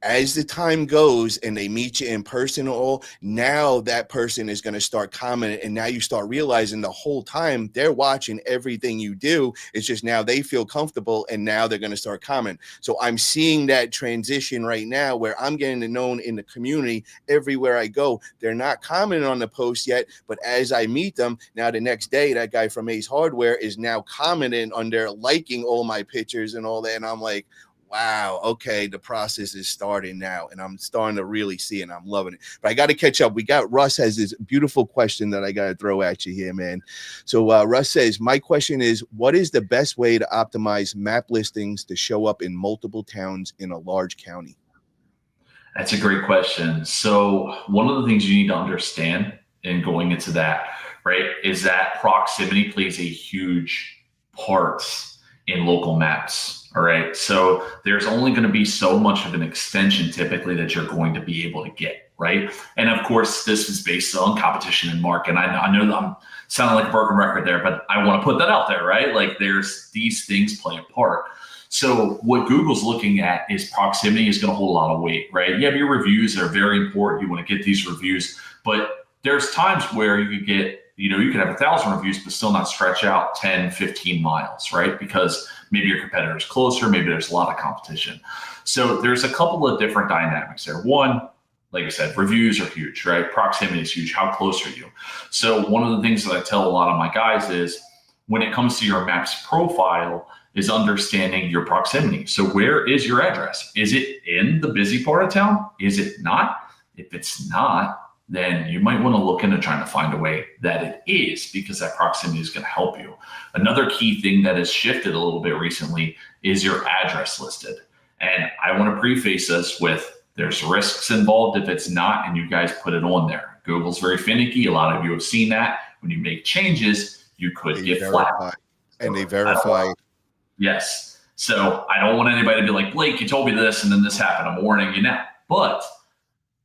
Speaker 1: As the time goes and they meet you in person or all, now that person is going to start commenting. And now you start realizing the whole time they're watching everything you do. It's just now they feel comfortable and now they're going to start commenting. So I'm seeing that transition right now where I'm getting known in the community everywhere I go. They're not commenting on the post yet, but as I meet them, now the next day, that guy from Ace Hardware is now commenting on there, liking all my pictures and all that. And I'm like, wow, okay, the process is starting now, and I'm starting to really see it, and I'm loving it. But I got to catch up. Russ has this beautiful question that I got to throw at you here, man. So Russ says, my question is, what is the best way to optimize map listings to show up in multiple towns in a large county?
Speaker 5: That's a great question. So one of the things you need to understand in going into that, right, is that proximity plays a huge part in local maps. All right. So there's only going to be so much of an extension typically that you're going to be able to get. Right. And of course, this is based on competition and market. I know that I'm sounding like a broken record there, but I want to put that out there. Right. Like there's these things play a part. So what Google's looking at is proximity is going to hold a lot of weight. Right. You have your reviews that are very important. You want to get these reviews, but there's times where you could get, you could have 1,000 reviews, but still not stretch out 10, 15 miles, right? Because maybe your competitor is closer, maybe there's a lot of competition. So there's a couple of different dynamics there. One, like I said, reviews are huge, right? Proximity is huge. How close are you? So one of the things that I tell a lot of my guys is when it comes to your maps profile is understanding your proximity. So where is your address? Is it in the busy part of town? Is it not? If it's not, then you might want to look into trying to find a way that it is, because that proximity is going to help you. Another key thing that has shifted a little bit recently is your address listed. And I want to preface this with there's risks involved if it's not, and you guys put it on there. Google's very finicky. A lot of you have seen that. When you make changes, you could get flagged.
Speaker 1: And they verify.
Speaker 5: Yes. So I don't want anybody to be like, Blake, you told me this, and then this happened. I'm warning you now. But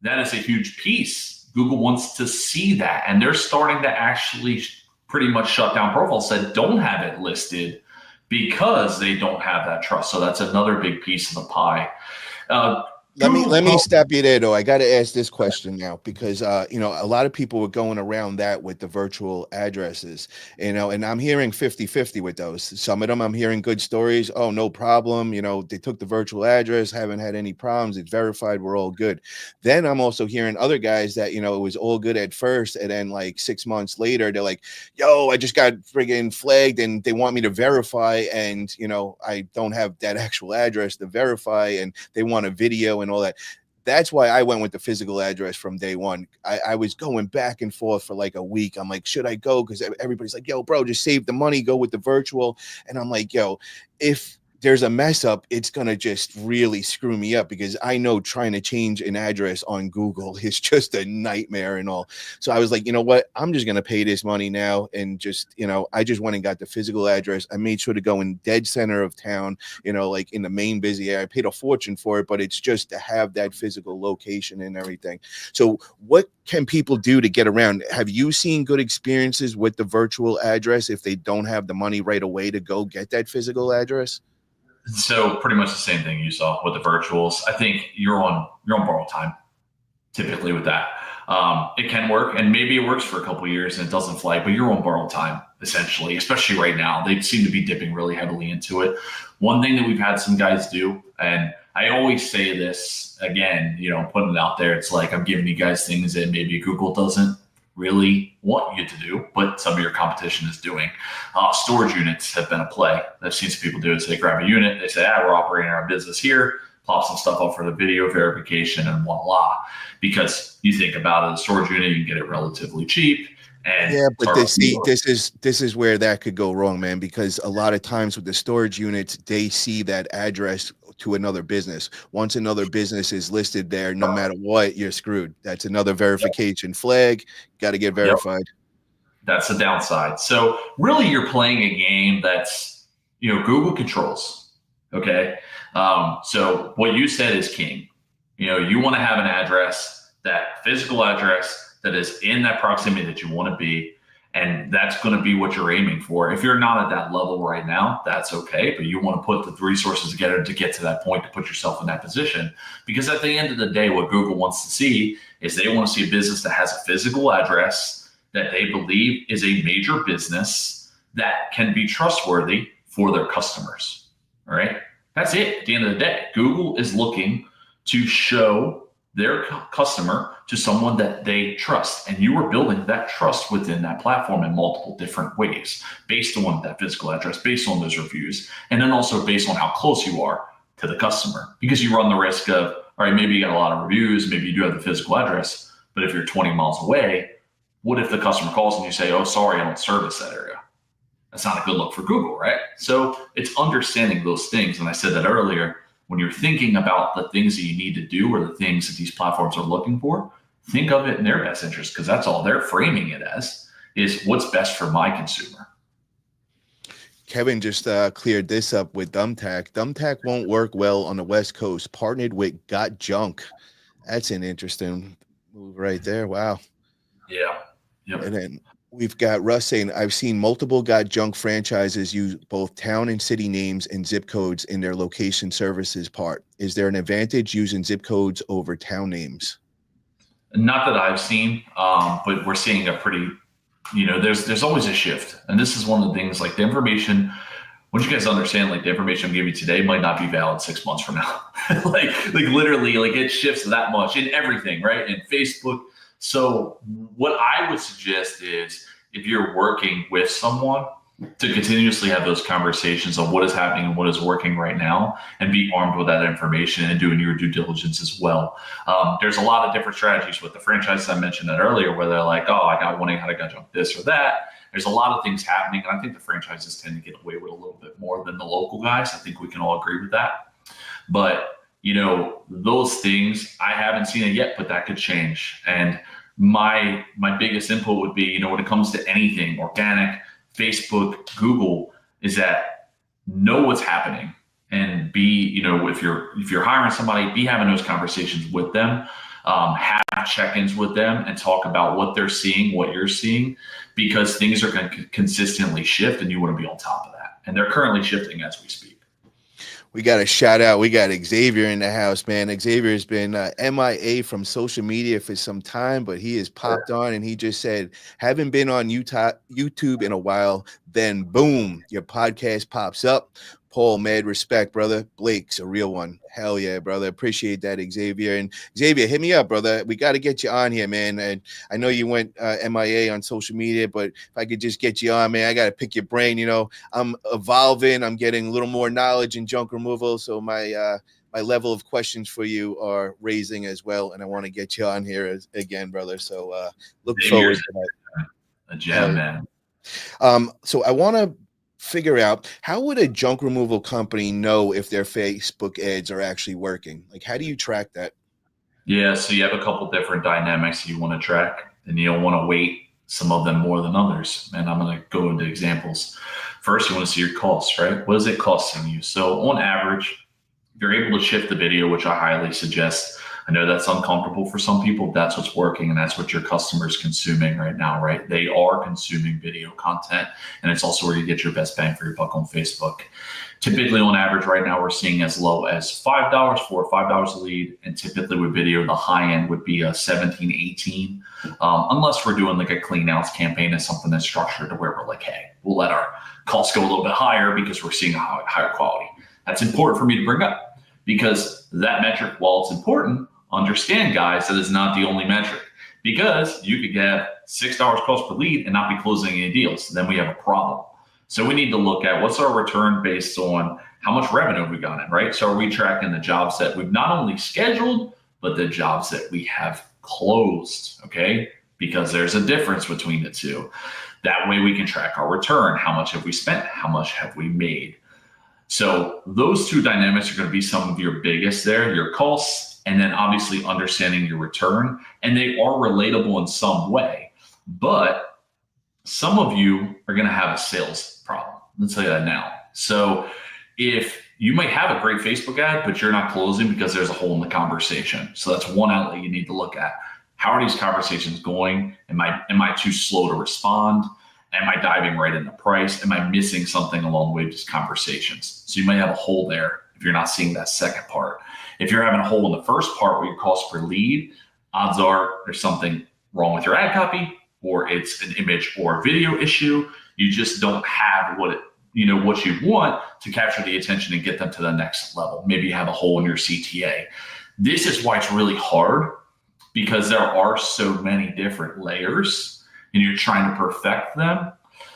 Speaker 5: that is a huge piece. Google wants to see that, and they're starting to actually pretty much shut down profiles that don't have it listed because they don't have that trust. So that's another big piece of the pie.
Speaker 1: Let me stop you there, though. I got to ask this question now because a lot of people were going around that with the virtual addresses, and I'm hearing 50-50 with those. Some of them I'm hearing good stories. Oh, no problem. They took the virtual address, haven't had any problems. It's verified. We're all good. Then I'm also hearing other guys that, it was all good at first. And then like 6 months later, they're like, yo, I just got friggin' flagged and they want me to verify. And, I don't have that actual address to verify, and they want a video and all that. That's why I went with the physical address from day one. I was going back and forth for like a week. I'm like, should I go? Because everybody's like, yo, bro, just save the money, go with the virtual. And I'm like, yo, if there's a mess up, it's going to just really screw me up, because I know trying to change an address on Google is just a nightmare and all. So I was like, you know what? I'm just going to pay this money now. And just, I just went and got the physical address. I made sure to go in dead center of town, like in the main busy area. I paid a fortune for it, but it's just to have that physical location and everything. So what can people do to get around? Have you seen good experiences with the virtual address if they don't have the money right away to go get that physical address?
Speaker 5: So pretty much the same thing you saw with the virtuals. I think you're on borrowed time, typically with that. It can work, and maybe it works for a couple of years and it doesn't flag, but you're on borrowed time, essentially, especially right now. They seem to be dipping really heavily into it. One thing that we've had some guys do, and I always say this again, putting it out there, it's like I'm giving you guys things that maybe Google doesn't really want you to do, but some of your competition is doing. Storage units have been a play. I've seen some people do it. So they grab a unit, they say, we're operating our business here, plop some stuff up for the video verification, and voila. Because you think about it, a storage unit, you can get it relatively cheap. And
Speaker 1: yeah, but this is where that could go wrong, man, because a lot of times with the storage units, they see that address to another business. Once another business is listed there, no matter what, you're screwed. That's another verification flag. Got to get verified.
Speaker 5: That's the downside. So really you're playing a game that's, Google controls. Okay. So what you said is king. You want to have an address, that physical address that is in that proximity that you want to be. And that's going to be what you're aiming for. If you're not at that level right now, that's okay. But you want to put the resources together to get to that point, to put yourself in that position. Because at the end of the day, what Google wants to see is they want to see a business that has a physical address that they believe is a major business that can be trustworthy for their customers. All right. That's it. At the end of the day, Google is looking to show their customer to someone that they trust. And you are building that trust within that platform in multiple different ways, based on that physical address, based on those reviews, and then also based on how close you are to the customer. Because you run the risk of, all right, maybe you got a lot of reviews, maybe you do have the physical address, but if you're 20 miles away, what if the customer calls and you say, oh, sorry, I don't service that area? That's not a good look for Google, right? So it's understanding those things. And I said that earlier, when you're thinking about the things that you need to do or the things that these platforms are looking for, think of it in their best interest, because that's all they're framing it as, is what's best for my consumer.
Speaker 1: Kevin just cleared this up with Thumbtack. Thumbtack won't work well on the West Coast. Partnered with Got Junk. That's an interesting move right there. Wow.
Speaker 5: Yeah. Yep.
Speaker 1: And then we've got Russ saying, I've seen multiple Got Junk franchises use both town and city names and zip codes in their location services part. Is there an advantage using zip codes over town names?
Speaker 5: Not that I've seen, but we're seeing a pretty, there's always a shift. And this is one of the things, like the information once you guys understand, like the information I'm giving you today might not be valid 6 months from now. like literally, like it shifts that much in everything, right? In Facebook. So what I would suggest is if you're working with someone, to continuously have those conversations of what is happening and what is working right now, and be armed with that information and doing your due diligence as well. There's a lot of different strategies with the franchises. I mentioned that earlier, where they're like, oh, I got 1-800 jump this or that. There's a lot of things happening, and I think the franchises tend to get away with a little bit more than the local guys. I think we can all agree with that. But those things, I haven't seen it yet, but that could change. And my biggest input would be, when it comes to anything organic, Facebook, Google, is that know what's happening, and be, if you're hiring somebody, be having those conversations with them, have check-ins with them and talk about what they're seeing, what you're seeing, because things are going to consistently shift and you want to be on top of that. And they're currently shifting as we speak.
Speaker 1: We got a shout out. We got Xavier in the house, man. Xavier has been MIA from social media for some time, but he has popped on and he just said, haven't been on YouTube in a while. Then boom, your podcast pops up. Paul, mad respect, brother. Blake's a real one. Hell yeah, brother. Appreciate that, Xavier. And Xavier, hit me up, brother. We got to get you on here, man. And I know you went MIA on social media, but if I could just get you on, man, I got to pick your brain. I'm evolving. I'm getting a little more knowledge in junk removal. So my level of questions for you are raising as well. And I want to get you on here again, brother. So look forward to that.
Speaker 5: A gem, man.
Speaker 1: So I want to figure out, how would a junk removal company know if their Facebook ads are actually working? Like, how do you track that?
Speaker 5: Yeah, so you have a couple different dynamics you want to track, and you don't want to weight some of them more than others. And I'm going to go into examples. First, you want to see your costs, right? What is it costing you? So on average, you're able to shift the video, which I highly suggest. I know that's uncomfortable for some people, but that's what's working, and that's what your customer's consuming right now, right? They are consuming video content, and it's also where you get your best bang for your buck on Facebook. Typically, on average, right now, we're seeing as low as $5, $5 a lead, and typically with video, the high end would be a 17, 18, unless we're doing like a clean outs campaign and something that's structured to where we're like, hey, we'll let our costs go a little bit higher because we're seeing a higher quality. That's important for me to bring up, because that metric, while it's important, understand, guys, that is not the only metric, because you could get $6 cost per lead and not be closing any deals. Then we have a problem. So we need to look at what's our return based on how much revenue we got in, right? So are we tracking the jobs that we've not only scheduled, but the jobs that we have closed, okay? Because there's a difference between the two. That way we can track our return. How much have we spent? How much have we made? So those two dynamics are going to be some of your biggest there, your costs, and then obviously understanding your return. And they are relatable in some way, but some of you are going to have a sales problem. Let's tell you that now. So if you might have a great Facebook ad, but you're not closing because there's a hole in the conversation. So that's one outlet you need to look at. How are these conversations going? Am I too slow to respond? Am I diving right into price? Am I missing something along the way with these conversations? So you might have a hole there if you're not seeing that second part. If you're having a hole in the first part where your cost per lead, odds are there's something wrong with your ad copy, or it's an image or video issue. You just don't have what you want to capture the attention and get them to the next level. Maybe you have a hole in your CTA. This is why it's really hard, because there are so many different layers and you're trying to perfect them.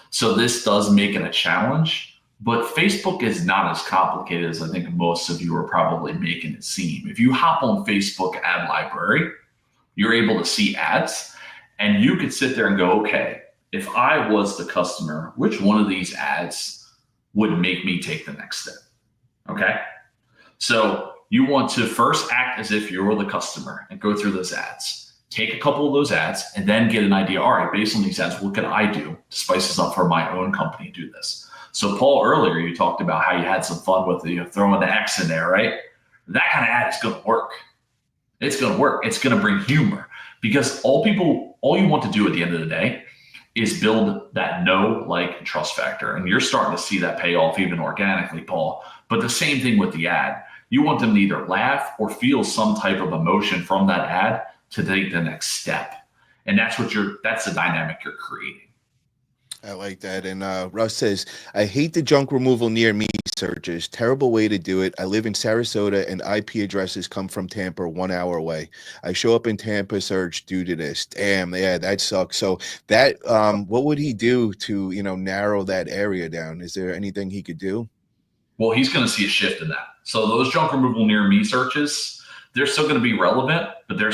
Speaker 5: So this does make it a challenge. But Facebook is not as complicated as I think most of you are probably making it seem. If you hop on Facebook ad library, you're able to see ads, and you could sit there and go, okay, if I was the customer, which one of these ads would make me take the next step? Okay. So you want to first act as if you're the customer and go through those ads. Take a couple of those ads and then get an idea. All right, based on these ads, what can I do to spice this up for my own company? Do this. So Paul, earlier you talked about how you had some fun with throwing the X in there, right? That kind of ad is going to work. It's going to work. It's going to bring humor, because all you want to do at the end of the day is build that know, like, and trust factor. And you're starting to see that pay off even organically, Paul. But the same thing with the ad. You want them to either laugh or feel some type of emotion from that ad to take the next step. And that's the dynamic you're creating.
Speaker 1: I like that. And Russ says, I hate the junk removal near me searches. Terrible way to do it. I live in Sarasota and IP addresses come from Tampa 1 hour away. I show up in Tampa search due to this. Damn, yeah, that sucks. So that what would he do to, narrow that area down? Is there anything he could do?
Speaker 5: Well, he's going to see a shift in that. So those junk removal near me searches, they're still going to be relevant, but they're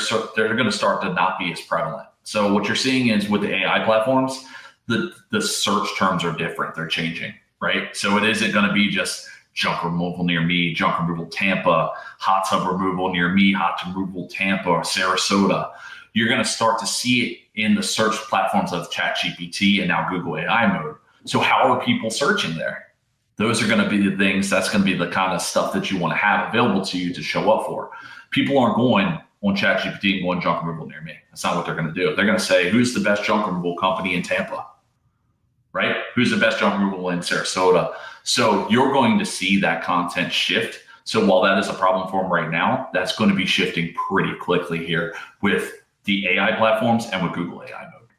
Speaker 5: going to start to not be as prevalent. So what you're seeing is with the AI platforms, the search terms are different. They're changing, right? So it isn't going to be just junk removal near me, junk removal Tampa, hot tub removal near me, hot tub removal Tampa, or Sarasota. You're going to start to see it in the search platforms of ChatGPT and now Google AI mode. So how are people searching there? Those are going to be the things, that's going to be the kind of stuff that you want to have available to you to show up for. People aren't going on ChatGPT and going junk removal near me. That's not what they're going to do. They're going to say, who's the best junk removal company in Tampa? Right? Who's the best junk removal in Sarasota? So you're going to see that content shift. So while that is a problem for them right now, that's going to be shifting pretty quickly here with the AI platforms and with Google AI mode.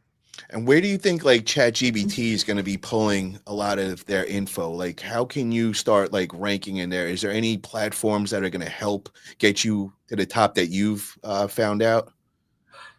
Speaker 1: And where do you think like ChatGPT is going to be pulling a lot of their info? Like, how can you start like ranking in there? Is there any platforms that are going to help get you to the top that you've found out?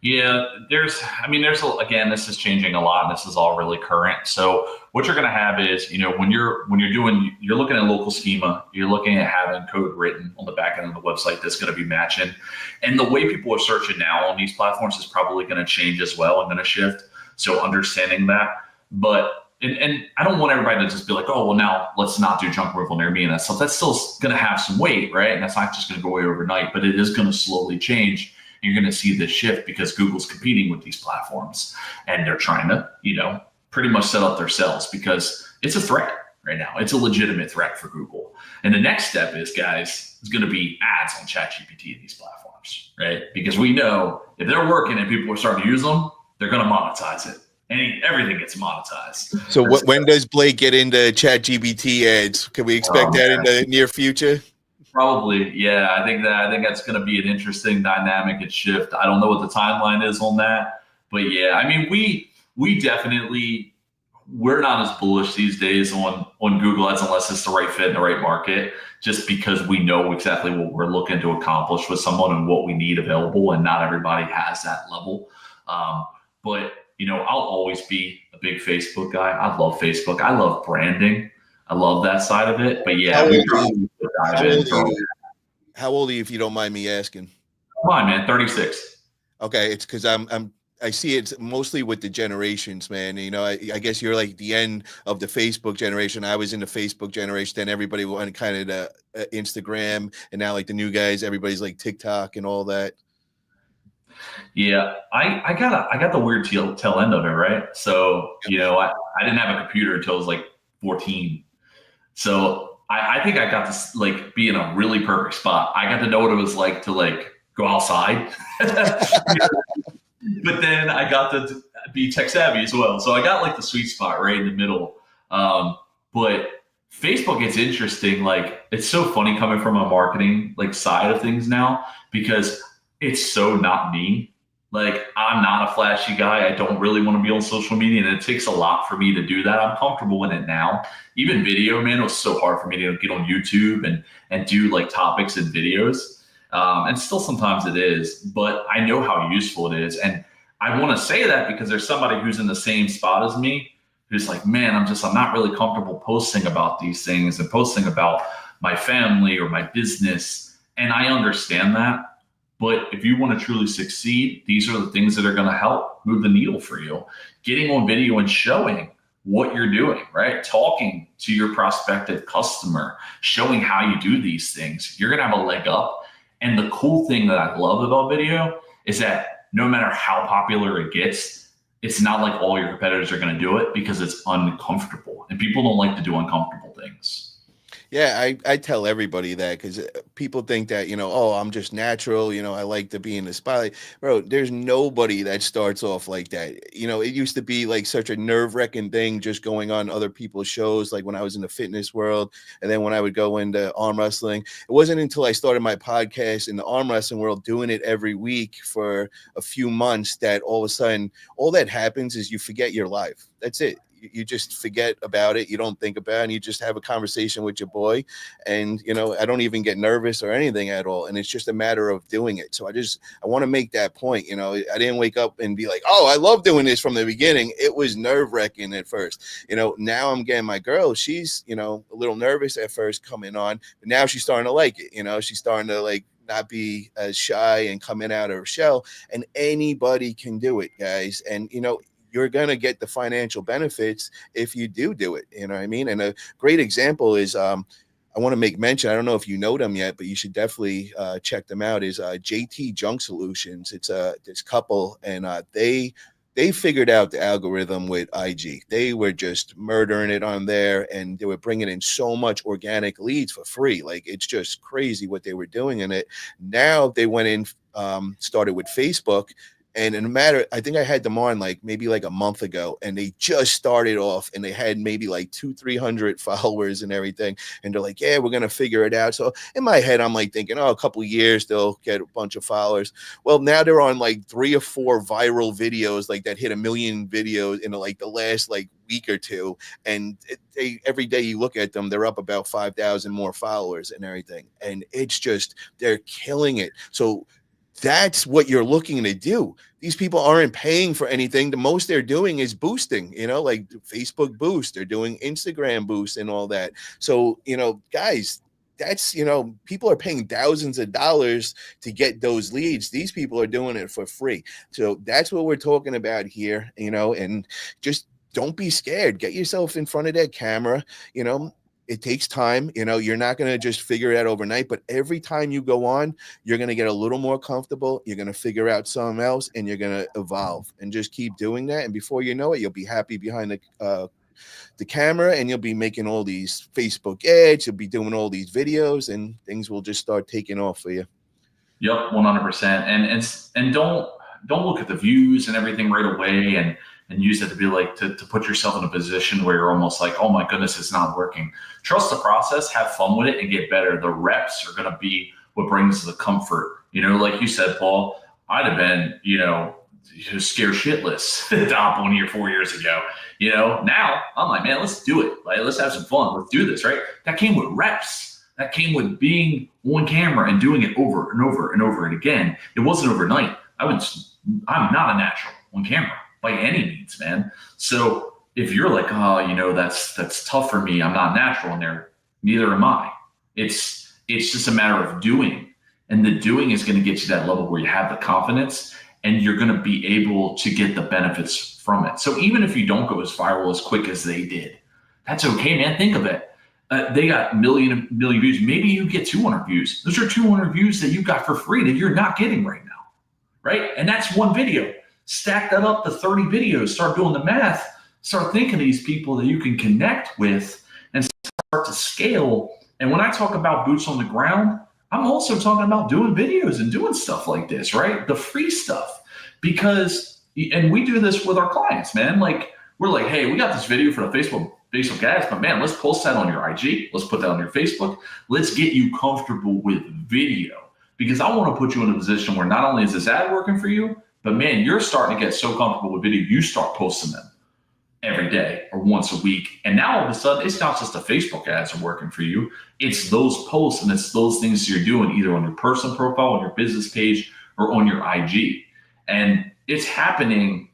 Speaker 5: Yeah, again, this is changing a lot and this is all really current. So what you're going to have is, when you're looking at local schema, you're looking at having code written on the back end of the website that's going to be matching. And the way people are searching now on these platforms is probably going to change as well and going to shift. So understanding that, but and I don't want everybody to just be like, oh, well, now let's not do junk removal near me and that stuff. That's still going to have some weight, right? And that's not just going to go away overnight, but it is going to slowly change. You're going to see this shift because Google's competing with these platforms and they're trying to, pretty much set up their cells because it's a threat right now. It's a legitimate threat for Google. And the next step is, guys, is going to be ads on ChatGPT and these platforms, right? Because we know if they're working and people are starting to use them, they're going to monetize it. Everything gets monetized.
Speaker 1: So when does Blake get into ChatGPT ads? Can we expect that in the near future?
Speaker 5: Probably, yeah. I think that's going to be an interesting dynamic and shift. I don't know what the timeline is on that, but yeah, I mean, we definitely, we're not as bullish these days on Google Ads unless it's the right fit in the right market, just because we know exactly what we're looking to accomplish with someone and what we need available, and not everybody has that level. But I'll always be a big Facebook guy. I love Facebook. I love branding. I love that side of it. But yeah,
Speaker 1: how old are you, if you don't mind me asking?
Speaker 5: Come on, man, 36.
Speaker 1: Okay, it's because I see it's mostly with the generations, man. I guess you're like the end of the Facebook generation. I was in the Facebook generation. Then everybody went kind of to Instagram, and now like the new guys, everybody's like TikTok and all that.
Speaker 5: Yeah, I got the weird tail end of it, right? So I didn't have a computer until I was like 14. So I think I got to like be in a really perfect spot. I got to know what it was like to like go outside. But then I got to be tech savvy as well. So I got like the sweet spot right in the middle. But Facebook, it's interesting. Like, it's so funny coming from a marketing like side of things now, because it's so not me. Like, I'm not a flashy guy. I don't really want to be on social media, and it takes a lot for me to do that. I'm comfortable in it now. Even video, man, it was so hard for me to get on YouTube and do like topics and videos. And still sometimes it is, but I know how useful it is. And I want to say that because there's somebody who's in the same spot as me, who's like, man, I'm not really comfortable posting about these things and posting about my family or my business. And I understand that. But if you want to truly succeed, these are the things that are going to help move the needle for you. Getting on video and showing what you're doing, right? Talking to your prospective customer, showing how you do these things, you're going to have a leg up. And the cool thing that I love about video is that no matter how popular it gets, it's not like all your competitors are going to do it, because it's uncomfortable, and people don't like to do uncomfortable things.
Speaker 1: Yeah, I tell everybody that, because people think that, oh, I'm just natural, I like to be in the spotlight. Bro, there's nobody that starts off like that. It used to be like such a nerve-wracking thing just going on other people's shows, like when I was in the fitness world, and then when I would go into arm wrestling. It wasn't until I started my podcast in the arm wrestling world, doing it every week for a few months, that all of a sudden, all that happens is you forget your life. That's it. you just forget about it. You don't think about it, and you just have a conversation with your boy. And, you know, I don't even get nervous or anything at all. And it's just a matter of doing it. So I want to make that point. You know, I didn't wake up and be like, oh, I love doing this from the beginning. It was nerve-wracking at first. You know, now I'm getting my girl. She's, you know, a little nervous at first coming on, but now she's starting to like it. You know, she's starting to like not be as shy and coming out of her shell. And anybody can do it, guys. And, you know, you're going to get the financial benefits if you do it. You know what I mean? And a great example is, I want to make mention, I don't know if you know them yet, but you should definitely check them out, is JT Junk Solutions. It's this couple, and they figured out the algorithm with IG. They were just murdering it on there, and they were bringing in so much organic leads for free. Like, it's just crazy what they were doing in it. Now they went in, started with Facebook. And in a matter, I think I had them on like maybe like a month ago, and they just started off, and they had maybe like 200-300 followers and everything. And they're like, yeah, we're going to figure it out. So in my head, I'm like thinking, oh, a couple of years, they'll get a bunch of followers. Well, now they're on like 3 or 4 viral videos, like that hit 1 million videos in like the last like week or two. And every day you look at them, they're up about 5,000 more followers and everything. And it's just, they're killing it. So that's what you're looking to do. These people aren't paying for anything. The most they're doing is boosting, you know, like Facebook boost. They're doing Instagram boost and all that. So, you know, guys, that's, you know, people are paying thousands of dollars to get those leads. These people are doing it for free. So that's what we're talking about here, you know, and just don't be scared. Get yourself in front of that camera, you know. It takes time, you know, you're not going to just figure it out overnight, but every time you go on, you're going to get a little more comfortable. You're going to figure out something else, and you're going to evolve, and just keep doing that. And before you know it, you'll be happy behind the camera, and you'll be making all these Facebook ads. You'll be doing all these videos, and things will just start taking off for you.
Speaker 5: Yep, 100%. And don't look at the views and everything right away, and use it to be like to put yourself in a position where you're almost like, oh my goodness, it's not working. Trust the process, have fun with it, and get better. The reps are going to be what brings the comfort. You know, like you said, Paul, I'd have been, you know, scared shitless to hop on here 4 years ago. You know, now I'm like, man, let's do it. Like, let's have some fun. Let's do this, right? That came with reps. That came with being on camera and doing it over and over and over and again. It wasn't overnight. I'm not a natural on camera by any means, man. So if you're like, oh, you know, that's tough for me, I'm not natural in there, neither am I. It's just a matter of doing. And the doing is going to get you that level where you have the confidence, and you're going to be able to get the benefits from it. So even if you don't go as viral as quick as they did, that's okay, man. Think of it. They got million views. Maybe you get 200 views. Those are 200 views that you got for free that you're not getting right now, right? And that's one video. Stack that up to 30 videos, start doing the math, start thinking of these people that you can connect with and start to scale. And when I talk about boots on the ground, I'm also talking about doing videos and doing stuff like this, right? The free stuff. Because, and we do this with our clients, man. Like, we're like, hey, we got this video for the Facebook ads, but man, let's post that on your IG. Let's put that on your Facebook. Let's get you comfortable with video. Because I want to put you in a position where not only is this ad working for you, but man, you're starting to get so comfortable with video, you start posting them every day or once a week. And now all of a sudden, it's not just the Facebook ads are working for you. It's those posts, and it's those things you're doing either on your personal profile, on your business page, or on your IG. And it's happening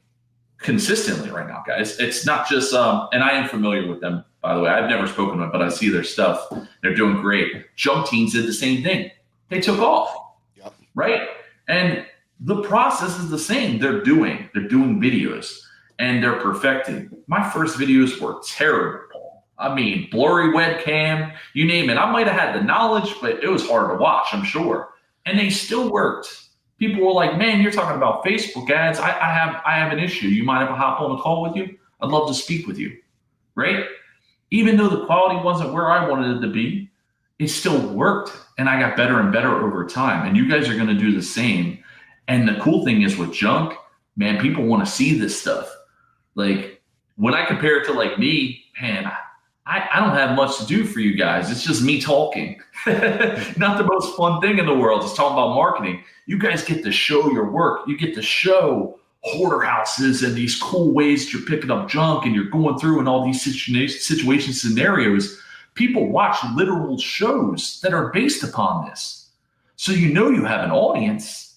Speaker 5: consistently right now, guys. It's not just, and I am familiar with them, by the way. I've never spoken to them, but I see their stuff. They're doing great. Junk Teens did the same thing. They took off, yep. Right? And the process is the same. They're doing videos, and they're perfecting. My first videos were terrible. I mean, blurry webcam, you name it. I might have had the knowledge, but it was hard to watch, I'm sure. And they still worked. People were like, man, you're talking about Facebook ads. I have an issue. You mind if I hop on a call with you? I'd love to speak with you, right? Even though the quality wasn't where I wanted it to be, it still worked. And I got better and better over time. And you guys are going to do the same. And the cool thing is with junk, man, people want to see this stuff. Like, when I compare it to like me, man, I don't have much to do for you guys. It's just me talking. Not the most fun thing in the world is talking about marketing. You guys get to show your work. You get to show hoarder houses and these cool ways that you're picking up junk and you're going through and all these situation scenarios. People watch literal shows that are based upon this. So you know you have an audience.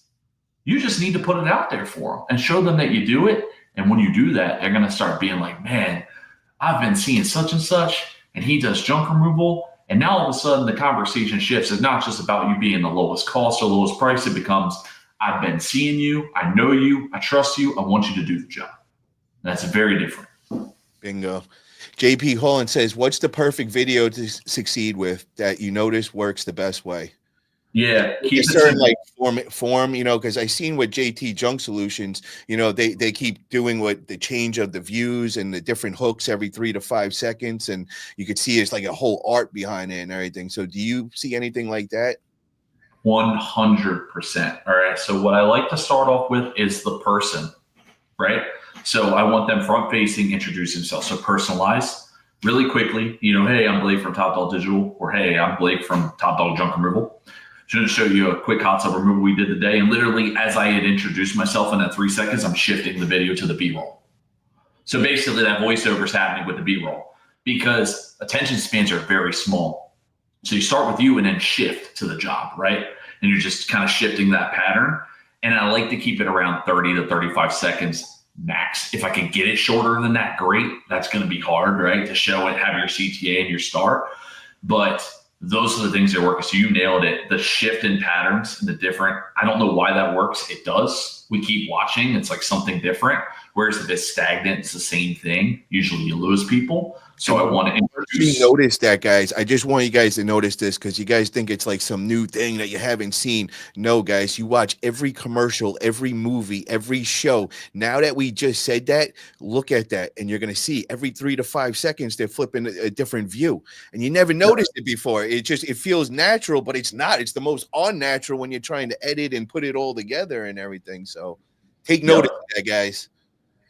Speaker 5: You just need to put it out there for them and show them that you do it. And when you do that, they're going to start being like, man, I've been seeing such and such, and he does junk removal. And now all of a sudden the conversation shifts. It's not just about you being the lowest cost or lowest price. It becomes, I've been seeing you. I know you. I trust you. I want you to do the job. That's very different.
Speaker 1: Bingo. JP Holland says, what's the perfect video to succeed with that you notice works the best way?
Speaker 5: Yeah,
Speaker 1: keep a certain like form, you know, because I seen with JT Junk Solutions, you know, they keep doing what the change of the views and the different hooks every 3 to 5 seconds, and you could see it's like a whole art behind it and everything. So do you see anything like that?
Speaker 5: 100%. All right. So what I like to start off with is the person, right? So I want them front facing, introduce themselves. So personalize really quickly, you know, hey, I'm Blake from Top Dog Digital, or hey, I'm Blake from Top Dog Junk Removal. Should show you a quick hot tub removal we did today. And literally, as I had introduced myself in that 3 seconds, I'm shifting the video to the B-roll. So basically, that voiceover is happening with the B-roll because attention spans are very small. So you start with you and then shift to the job, right? And you're just kind of shifting that pattern. And I like to keep it around 30 to 35 seconds max. If I can get it shorter than that, great. That's going to be hard, right? To show it, have your CTA and your start. But those are the things that work. So you nailed it. The shift in patterns and the different, I don't know why that works. It does. We keep watching. It's like something different. Whereas if it's stagnant, it's the same thing. Usually you lose people. So I want to introduce.
Speaker 1: You notice that, guys. I just want you guys to notice this because you guys think it's like some new thing that you haven't seen. No, guys, you watch every commercial, every movie, every show. Now that we just said that, look at that. And you're going to see every 3 to 5 seconds, they're flipping a different view. And you never noticed it before. It feels natural, but it's not. It's the most unnatural when you're trying to edit and put it all together and everything. So take notice of that, guys.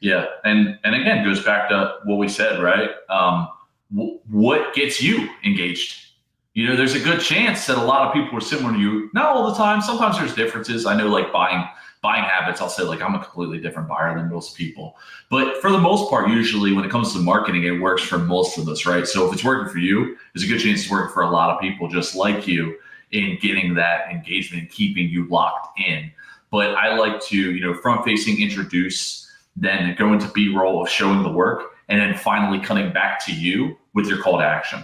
Speaker 5: Yeah. And again, goes back to what we said, right? What gets you engaged? You know, there's a good chance that a lot of people are similar to you. Not all the time. Sometimes there's differences. I know like buying habits, I'll say like I'm a completely different buyer than most people. But for the most part, usually when it comes to marketing, it works for most of us, right? So if it's working for you, there's a good chance it's working for a lot of people just like you in getting that engagement and keeping you locked in. But I like to, you know, front facing, introduce, then go into B-roll of showing the work, and then finally coming back to you with your call to action.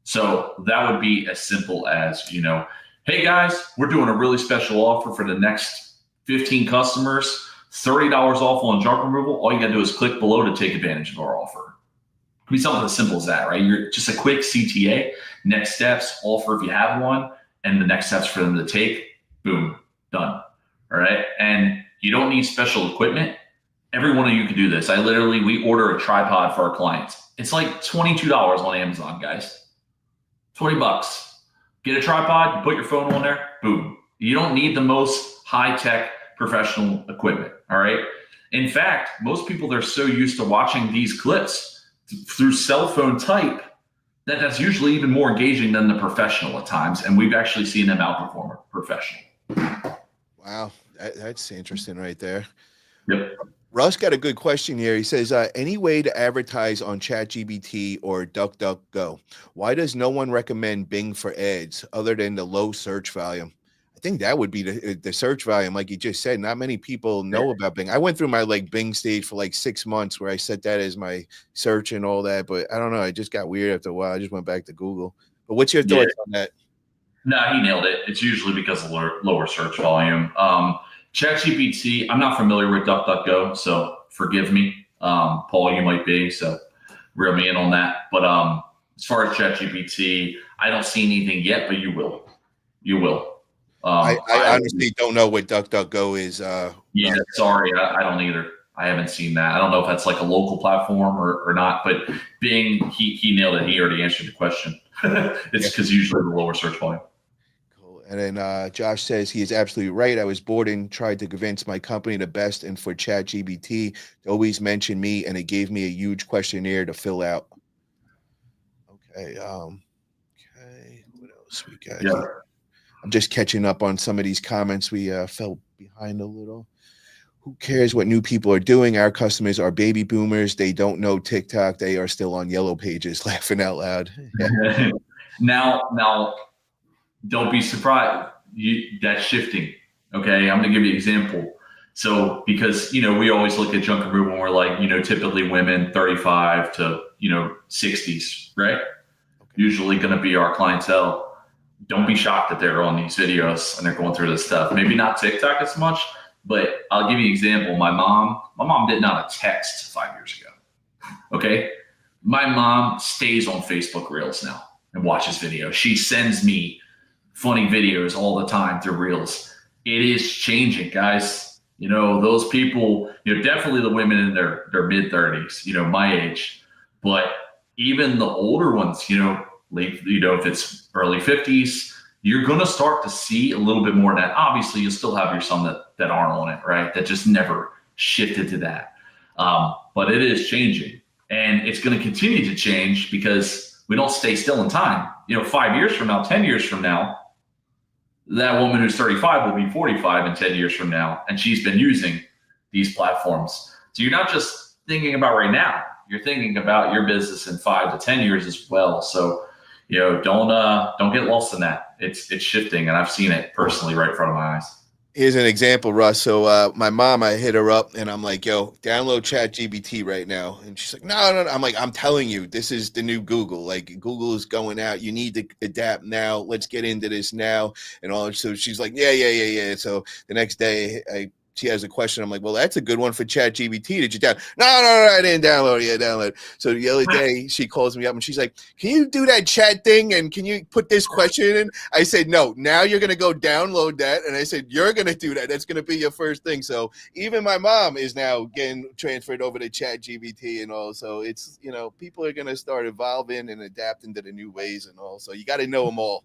Speaker 5: So that would be as simple as, you know, hey guys, we're doing a really special offer for the next 15 customers, $30 off on junk removal. All you got to do is click below to take advantage of our offer. It could be something as simple as that, right? You're just a quick CTA, next steps, offer if you have one, and the next steps for them to take, boom, done. All right. And you don't need special equipment. Every one of you can do this. We order a tripod for our clients. It's like $22 on Amazon, guys. $20. Get a tripod, you put your phone on there, boom. You don't need the most high-tech professional equipment, all right? In fact, most people, they're so used to watching these clips through cell phone type that's usually even more engaging than the professional at times, and we've actually seen them outperform a professional.
Speaker 1: Wow, that's interesting right there.
Speaker 5: Yep.
Speaker 1: Russ got a good question here. He says, any way to advertise on ChatGPT or DuckDuckGo? Why does no one recommend Bing for ads other than the low search volume? I think that would be the search volume. Like you just said, not many people know about Bing. I went through my like Bing stage for like 6 months where I set that as my search and all that. But I don't know. It just got weird after a while. I just went back to Google. But what's your thoughts on that?
Speaker 5: No, he nailed it. It's usually because of lower search volume. ChatGPT, I'm not familiar with DuckDuckGo, so forgive me. Paul, you might be, so reel me in on that. But as far as ChatGPT, I don't see anything yet, but you will. You will.
Speaker 1: I honestly don't know what DuckDuckGo is.
Speaker 5: Sorry, I don't either. I haven't seen that. I don't know if that's like a local platform or not, but Bing, he nailed it. He already answered the question. It's because usually the lower search volume.
Speaker 1: And then Josh says he is absolutely right. I was bored and tried to convince my company the best, and for ChatGPT to always mention me, and it gave me a huge questionnaire to fill out. Okay. Okay. What else we got?
Speaker 5: Yeah.
Speaker 1: I'm just catching up on some of these comments. We fell behind a little. who cares what new people are doing? Our customers are baby boomers. They don't know TikTok. They are still on yellow pages, laughing out loud. Yeah.
Speaker 5: Now, don't be surprised. That's shifting. Okay, I'm gonna give you an example. So because we always look at junk removal when we're like typically women 35 to 60s, right? Okay. Usually gonna be our clientele. Don't be shocked that they're on these videos and they're going through this stuff. Maybe not TikTok as much, but I'll give you an example. My mom didn't know how to text 5 years ago. Okay, my mom stays on Facebook Reels now and watches videos. She sends me funny videos all the time through Reels. It is changing, guys. Those people, definitely the women in their mid 30s, my age, but even the older ones, late, if it's early 50s, you're going to start to see a little bit more of that. Obviously, you still have your some that aren't on it, right? That just never shifted to that. But it is changing, and it's going to continue to change because we don't stay still in time. 5 years from now, 10 years from now, that woman who's 35 will be 45 in 10 years from now, and she's been using these platforms. So you're not just thinking about right now, you're thinking about your business in 5 to 10 years as well. So, don't get lost in that. It's shifting, and I've seen it personally right in front of my eyes.
Speaker 1: Here's an example, Russ. So my mom, I hit her up and I'm like, yo, download ChatGPT right now. And she's like, no. I'm like, I'm telling you, this is the new Google. Like, Google is going out. You need to adapt now. Let's get into this now. And all. So she's like, yeah. So the next day, she has a question. I'm like, well, that's a good one for ChatGPT. Did you download? No, I didn't download it. Yeah, download. So the other day, she calls me up and she's like, can you do that chat thing? And can you put this question in? I said, no, now you're going to go download that. And I said, you're going to do that. That's going to be your first thing. So even my mom is now getting transferred over to ChatGPT and all. So it's, people are going to start evolving and adapting to the new ways and all. So you got to know them all.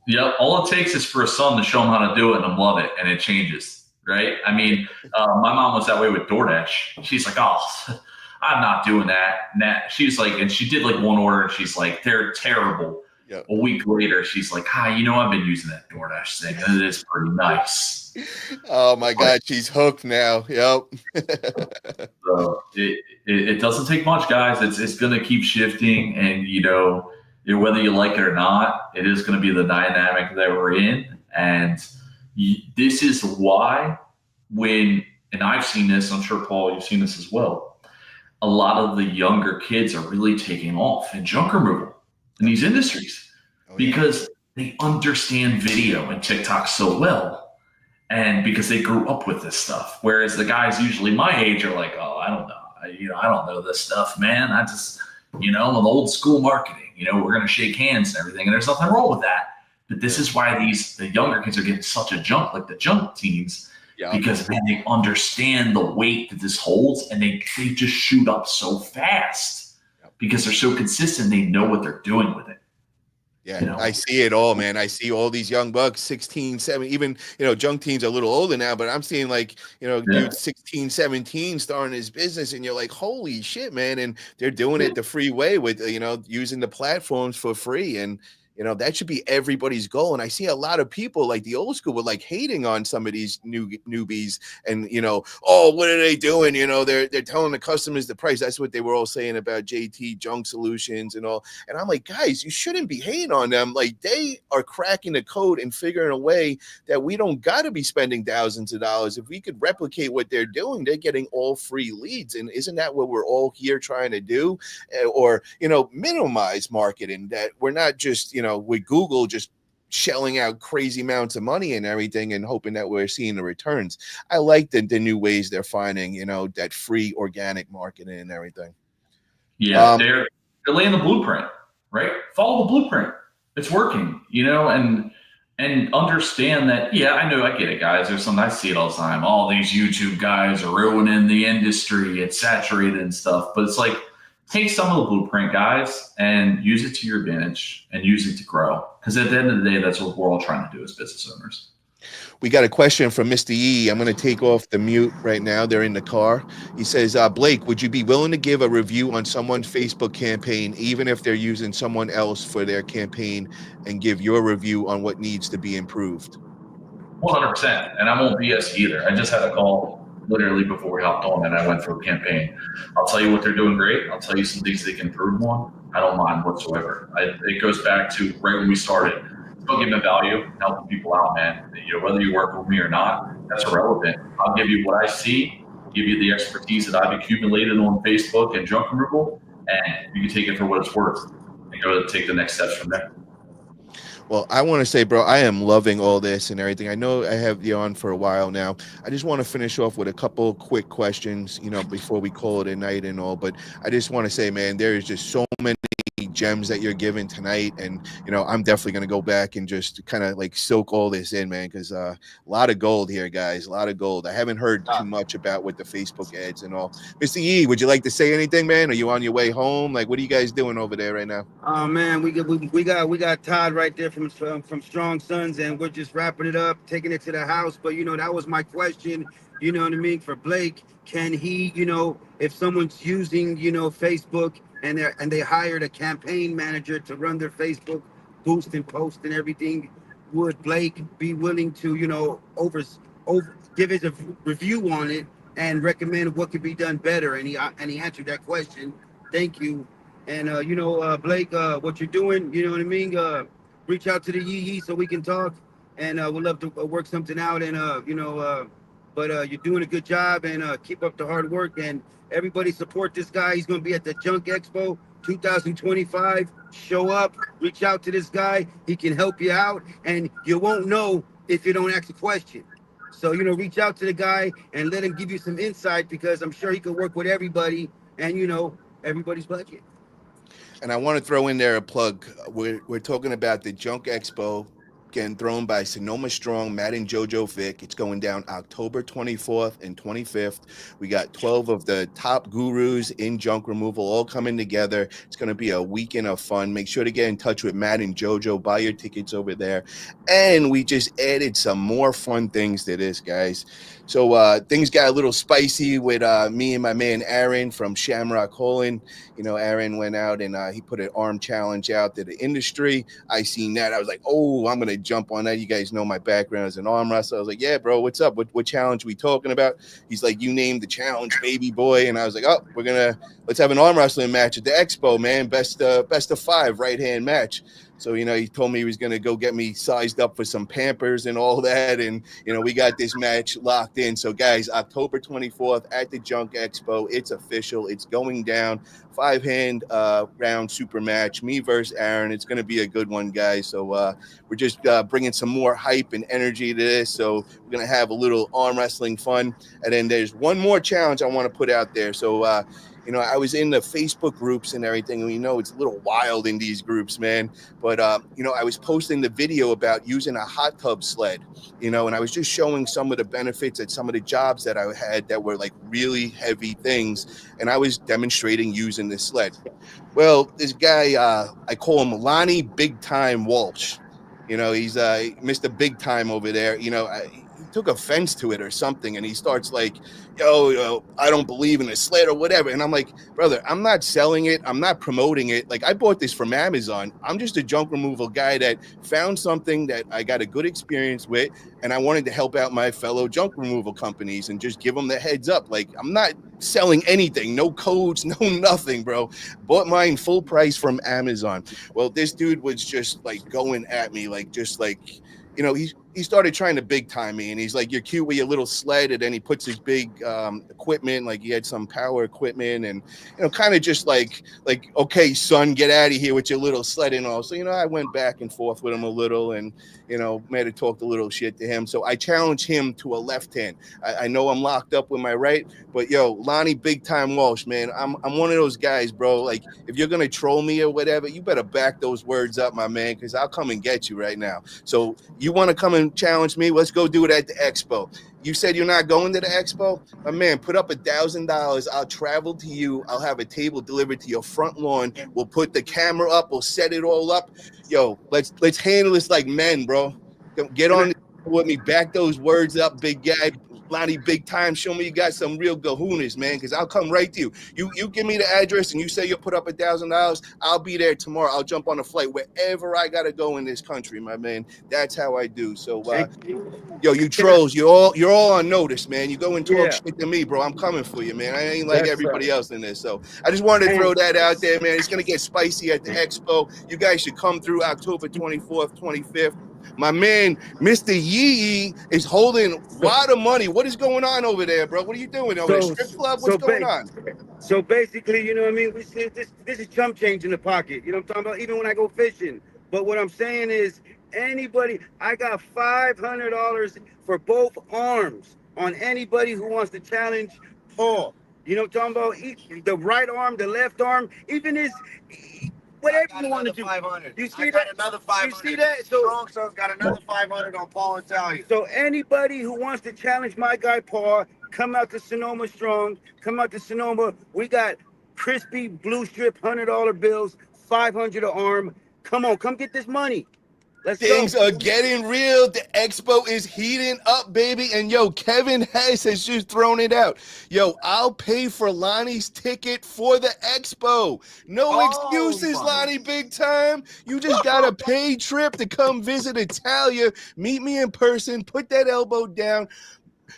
Speaker 5: Yeah. All it takes is for a son to show him how to do it and love it. And it changes. Right. I mean, my mom was that way with DoorDash. She's like, oh, I'm not doing that. She's like, and she did like one order and she's like, they're terrible. Yep. A week later, she's like, I've been using that DoorDash thing. And it is pretty nice.
Speaker 1: Oh my God. She's hooked now. Yep.
Speaker 5: So it doesn't take much, guys. It's going to keep shifting. And, whether you like it or not, it is going to be the dynamic that we're in. And this is why and I've seen this, I'm sure, Paul, you've seen this as well, a lot of the younger kids are really taking off in junk removal in these industries because they understand video and TikTok so well, and because they grew up with this stuff. Whereas the guys usually my age are like, oh, I don't know. I don't know this stuff, man. I just, with old school marketing, we're going to shake hands and everything. And there's nothing wrong with that. But this is why the younger kids are getting such a junk, like the junk teens, because they understand the weight that this holds, and they just shoot up so fast because they're so consistent. They know what they're doing with it.
Speaker 1: Yeah, I see it all, man. I see all these young bucks, 16, 17, even, junk teens are a little older now, but I'm seeing like, dude, 16, 17 starting his business, and you're like, holy shit, man. And they're doing it the free way with, using the platforms for free. And, that should be everybody's goal. And I see a lot of people like the old school were like hating on some of these newbies and, oh, what are they doing? They're telling the customers the price. That's what they were all saying about JT Junk Solutions and all. And I'm like, guys, you shouldn't be hating on them. Like, they are cracking the code and figuring a way that we don't got to be spending thousands of dollars. If we could replicate what they're doing, they're getting all free leads. And isn't that what we're all here trying to do? Or, minimize marketing, that we're not just, with Google just shelling out crazy amounts of money and everything and hoping that we're seeing the returns. I like the new ways they're finding, that free organic marketing and everything.
Speaker 5: Yeah, they're laying the blueprint, right? Follow the blueprint. It's working, and understand that, I get it, guys. There's something I see it all the time. All these YouTube guys are ruining the industry. It's saturated and stuff. But it's like, take some of the blueprint, guys, and use it to your advantage and use it to grow. Because at the end of the day, that's what we're all trying to do as business owners.
Speaker 1: We got a question from Mr. E. I'm going to take off the mute right now. They're in the car. He says, Blake, would you be willing to give a review on someone's Facebook campaign, even if they're using someone else for their campaign, and give your review on what needs to be improved?
Speaker 5: 100%. And I won't BS either. I just had a call literally before we hopped on, and I went through a campaign. I'll tell you what they're doing great. I'll tell you some things they can improve on. I don't mind whatsoever. It goes back to right when we started. Still giving value, helping people out, man. Whether you work with me or not, that's irrelevant. I'll give you what I see, give you the expertise that I've accumulated on Facebook and junk removal, and you can take it for what it's worth and go to take the next steps from there.
Speaker 1: Well, I want to say, bro, I am loving all this and everything. I know I have you on for a while now. I just want to finish off with a couple quick questions, before we call it a night and all. But I just want to say, man, there is just so many gems that you're giving tonight, and I'm definitely going to go back and just kind of like soak all this in, man, because a lot of gold here, guys, a lot of gold. I haven't heard too much about with the Facebook ads and all. Mr. Yee, would you like to say anything, man? Are you on your way home? Like, what are you guys doing over there right now?
Speaker 2: Oh man, we got Todd right there from Strong Sons, and we're just wrapping it up, taking it to the house. But that was my question. You know what I mean? For Blake, can he, if someone's using, Facebook and they hired a campaign manager to run their Facebook boost and post and everything, would Blake be willing to, over give his a review on it and recommend what could be done better? And he answered that question. Thank you. And Blake, what you're doing, you know what I mean? Reach out to the Yee so we can talk, and we'd love to work something out. And but you're doing a good job, and keep up the hard work. And everybody support this guy. He's going to be at the Junk Expo 2025. Show up, reach out to this guy. He can help you out, and you won't know if you don't ask a question. So reach out to the guy and let him give you some insight, because I'm sure he can work with everybody and everybody's budget.
Speaker 1: And I want to throw in there a plug. We're talking about the Junk Expo getting thrown by Sonoma Strong, Matt and JoJo Vick. It's going down October 24th and 25th. We got 12 of the top gurus in junk removal all coming together. It's going to be a weekend of fun. Make sure to get in touch with Matt and JoJo. Buy your tickets over there. And we just added some more fun things to this, guys. So things got a little spicy with me and my man Aaron from Shamrock Holland. Aaron went out and he put an arm challenge out to the industry. I seen that. I was like, oh, I'm going to jump on that. You guys know my background as an arm wrestler. I was like, yeah, bro, what's up? What challenge we talking about? He's like, you named the challenge, baby boy. And I was like, oh, let's have an arm wrestling match at the expo, man. Best of 5 right-hand match. So, he told me he was going to go get me sized up for some Pampers and all that. And, we got this match locked in. So, guys, October 24th at the Junk Expo. It's official. It's going down. 5-hand round super match. Me versus Aaron. It's going to be a good one, guys. So, we're just bringing some more hype and energy to this. So, we're going to have a little arm wrestling fun. And then there's one more challenge I want to put out there. So, I was in the Facebook groups and everything, and it's a little wild in these groups, man. But, I was posting the video about using a hot tub sled, and I was just showing some of the benefits at some of the jobs that I had that were like really heavy things. And I was demonstrating using this sled. Well, this guy, I call him Lonnie Big Time Walsh. He's Mr. Big Time over there. He took offense to it or something, and he starts like, yo, I don't believe in a sled or whatever. And I'm like, brother, I'm not selling it. I'm not promoting it. Like, I bought this from Amazon. I'm just a junk removal guy that found something that I got a good experience with, and I wanted to help out my fellow junk removal companies and just give them the heads up. Like, I'm not selling anything, no codes, no nothing, bro. Bought mine full price from Amazon. Well, this dude was just like going at me, like, just like, he started trying to big time me, and he's like, you're cute with your little sled. And then he puts his big equipment, like he had some power equipment, and, kind of just like, okay, son, get out of here with your little sled and all. So, I went back and forth with him a little, and, might have talked a little shit to him. So I challenged him to a left hand. I know I'm locked up with my right, but Lonnie Big Time Walsh, man, I'm one of those guys, bro. Like, if you're going to troll me or whatever, you better back those words up, my man, because I'll come and get you right now. So you want to come and challenge me? Let's go do it at the expo. You said you're not going to the expo? My man, put up $1,000. I'll travel to you. I'll have a table delivered to your front lawn. We'll put the camera up. We'll set it all up. Let's handle this like men, bro. Get on with me. Back those words up, big guy. Lonnie, big time. Show me you got some real kahunas, man, because I'll come right to you. You give me the address and you say you'll put up $1,000. I'll be there tomorrow. I'll jump on a flight wherever I gotta go in this country, my man. That's how I do. So, yo, you trolls, you're all on notice, man. You go and talk shit to me, bro. I'm coming for you, man. I ain't like everybody else in this. So I just wanted to throw that out there, man. It's gonna get spicy at the expo. You guys should come through October 24th, 25th. My man, Mr. Yee is holding a lot of money. What is going on over there, bro? What are you doing over there? Strip club? What's going on?
Speaker 2: So basically, you know what I mean? We see this is chump change in the pocket. You know what I'm talking about? Even when I go fishing. But what I'm saying is, anybody, I got $500 for both arms on anybody who wants to challenge Paul. You know what I'm talking about? The right arm, the left arm, even his. Whatever you want to do.
Speaker 4: 500.
Speaker 2: You see
Speaker 4: I
Speaker 2: that?
Speaker 4: got another 500.
Speaker 2: You see that? So
Speaker 4: Strong Son's got another 500 on Paul Italia.
Speaker 2: So anybody who wants to challenge my guy Paul, come out to Sonoma Strong. Come out to Sonoma. We got crispy blue strip $100 bills, 500 an arm. Come on, come get this money. Let's
Speaker 1: Things
Speaker 2: go.
Speaker 1: are getting real. The expo is heating up, baby. And yo, Kevin Hess has just thrown it out. Yo, I'll pay for Lonnie's ticket for the expo. No excuses, Lonnie, big time. You just got a paid trip to come visit Italia. Meet me in person. Put that elbow down.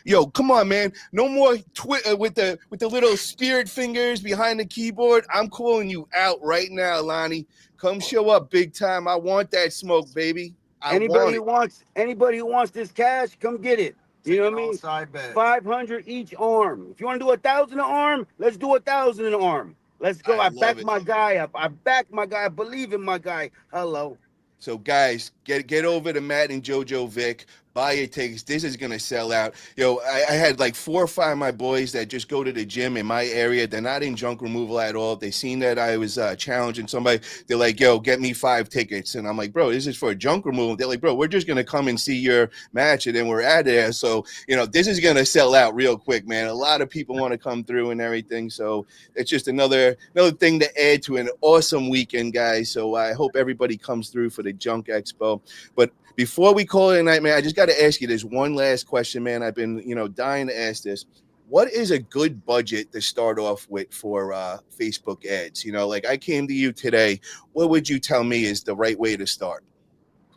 Speaker 1: Yo, come on, man. No more with the little spirit fingers behind the keyboard. I'm calling you out right now, Lonnie. Come show up big time. I want that smoke, baby.
Speaker 2: Anybody who wants this cash, come get it. You know what I mean?
Speaker 4: Side bet.
Speaker 2: 500 each arm. If you want to do 1,000 an arm, let's do 1,000 an arm. Let's go. I back my guy up. I back my guy. I believe in my guy. Hello.
Speaker 1: So guys, get over to Matt and JoJo Vic. Buy your tickets. This is gonna sell out. Yo, I had like 4 or 5 of my boys that just go to the gym in my area. They're not in junk removal at all. They seen that I was challenging somebody. They're like, yo, get me 5 tickets. And I'm like, bro, this is for junk removal. They're like, bro, we're just gonna come and see your match and then we're out of there. So, you know, this is gonna sell out real quick, man. A lot of people want to come through and everything. So it's just another thing to add to an awesome weekend, guys. So I hope everybody comes through for the Junk Expo. But before we call it a night, man, I just got to ask you this one last question, man. I've been, dying to ask this. What is a good budget to start off with for Facebook ads? Like I came to you today. What would you tell me is the right way to start?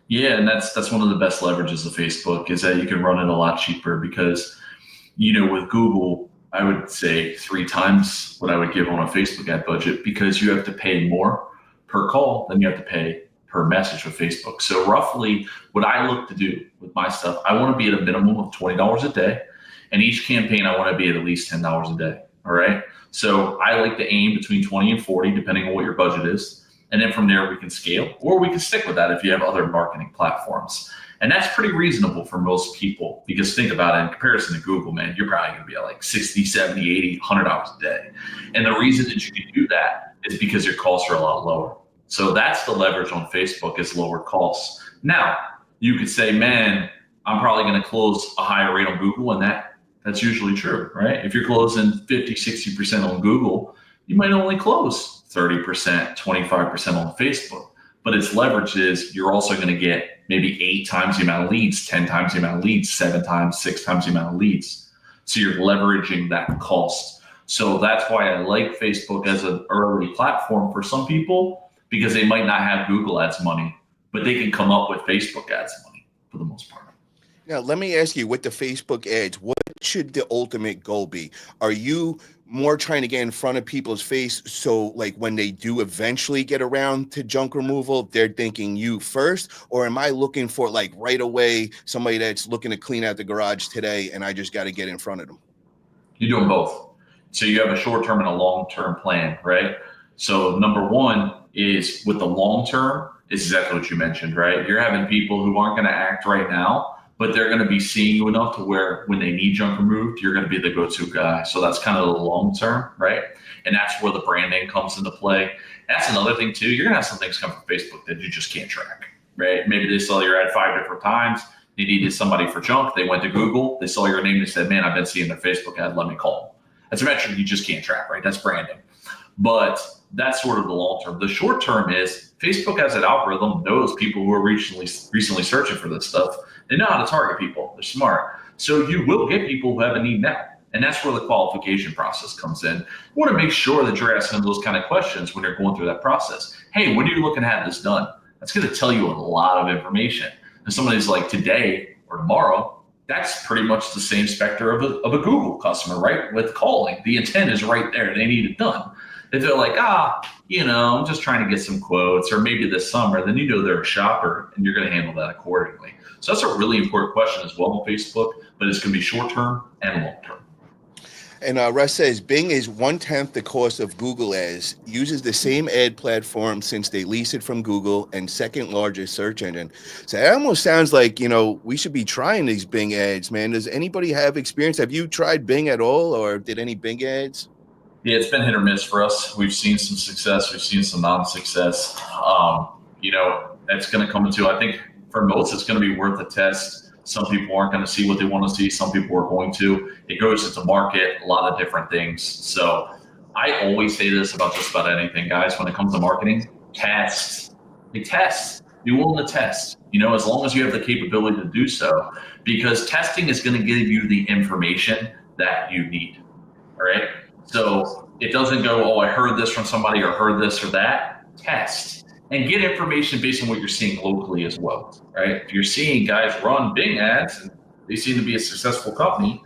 Speaker 5: Yeah, and that's one of the best leverages of Facebook is that you can run it a lot cheaper because, with Google, I would say 3 times what I would give on a Facebook ad budget because you have to pay more per call than you have to pay per message with Facebook. So roughly what I look to do with my stuff, I want to be at a minimum of $20 a day. And each campaign, I want to be at least $10 a day. All right. So I like to aim between 20 and 40, depending on what your budget is. And then from there, we can scale or we can stick with that if you have other marketing platforms. And that's pretty reasonable for most people because think about it in comparison to Google, man, you're probably going to be at like 60, 70, 80, $100 a day. And the reason that you can do that is because your costs are a lot lower. So that's the leverage on Facebook is lower costs. Now, you could say, man, I'm probably going to close a higher rate on Google, and that's usually true, right? If you're closing 50, 60% on Google, you might only close 30%, 25% on Facebook. But its leverage is you're also going to get maybe 8 times the amount of leads, 10 times the amount of leads, 7 times, 6 times the amount of leads. So you're leveraging that cost. So that's why I like Facebook as an early platform for some people, because they might not have Google ads money, but they can come up with Facebook ads money for the most part.
Speaker 1: Now, let me ask you, with the Facebook ads, what should the ultimate goal be? Are you more trying to get in front of people's face so like when they do eventually get around to junk removal, they're thinking you first? Or am I looking for like right away somebody that's looking to clean out the garage today and I just got to get in front of them?
Speaker 5: You're doing both. So you have a short-term and a long-term plan, right? So number one is with the long-term is exactly what you mentioned, right? You're having people who aren't going to act right now, but they're going to be seeing you enough to where when they need junk removed, you're going to be the go-to guy. So that's kind of the long-term, right? And that's where the branding comes into play. That's another thing too. You're going to have some things come from Facebook that you just can't track, right? Maybe they saw your ad 5 different times. They needed somebody for junk. They went to Google. They saw your name. They said, man, I've been seeing their Facebook ad. Let me call them. That's a metric you just can't track, right? That's branding. But that's sort of the long term. The short term is Facebook as an algorithm knows people who are recently searching for this stuff. They know how to target people. They're smart. So you will get people who have a need now. And that's where the qualification process comes in. You want to make sure that you're asking those kind of questions when you're going through that process. Hey, when are you looking to have this done? That's going to tell you a lot of information. And somebody's like today or tomorrow, that's pretty much the same specter of a Google customer, right? With calling, the intent is right there. They need it done. If they're like, I'm just trying to get some quotes, or maybe this summer, then you know they're a shopper and you're going to handle that accordingly. So that's a really important question as well on Facebook, but it's going to be short-term and long-term.
Speaker 1: And Russ says Bing is 1/10 the cost of Google ads, uses the same ad platform since they lease it from Google, and second largest search engine. So it almost sounds like, we should be trying these Bing ads, man. Does anybody have experience? Have you tried Bing at all, or did any Bing ads?
Speaker 5: Yeah, it's been hit or miss for us. We've seen some success. We've seen some non-success. That's going to come into, I think for most, it's going to be worth a test. Some people aren't going to see what they want to see. Some people are going to. It goes into market, a lot of different things. So I always say this about just about anything, guys. When it comes to marketing, test. Be willing to test, as long as you have the capability to do so, because testing is going to give you the information that you need. All right. So it doesn't go, I heard this from somebody or heard this or that. Test. And get information based on what you're seeing locally as well, right? If you're seeing guys run Bing ads and they seem to be a successful company,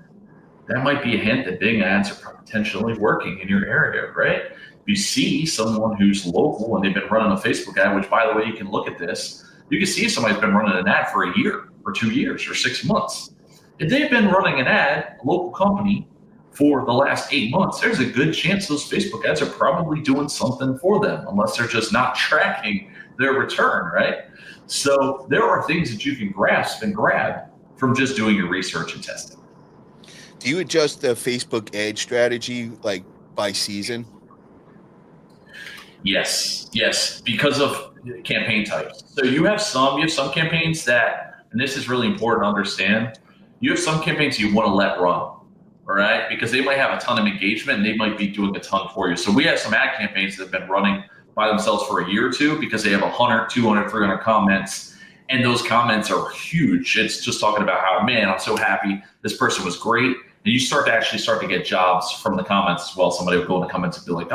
Speaker 5: that might be a hint that Bing ads are potentially working in your area, right? If you see someone who's local and they've been running a Facebook ad, which by the way, you can look at this, you can see if somebody's been running an ad for a year or 2 years or 6 months. If they've been running an ad, a local company, for the last 8 months, there's a good chance those Facebook ads are probably doing something for them, unless they're just not tracking their return, right? So there are things that you can grasp and grab from just doing your research and testing.
Speaker 1: Do you adjust the Facebook ad strategy like by season?
Speaker 5: Yes, because of campaign types. So you have some campaigns that, and this is really important to understand, you have some campaigns you want to let run. All right, because they might have a ton of engagement and they might be doing a ton for you. So we have some ad campaigns that have been running by themselves for a year or two because they have 100, 200, 300 comments, and those comments are huge. It's just talking about how, man, I'm so happy, this person was great. And you start to get jobs from the comments as well. Somebody will go in the comments and be like,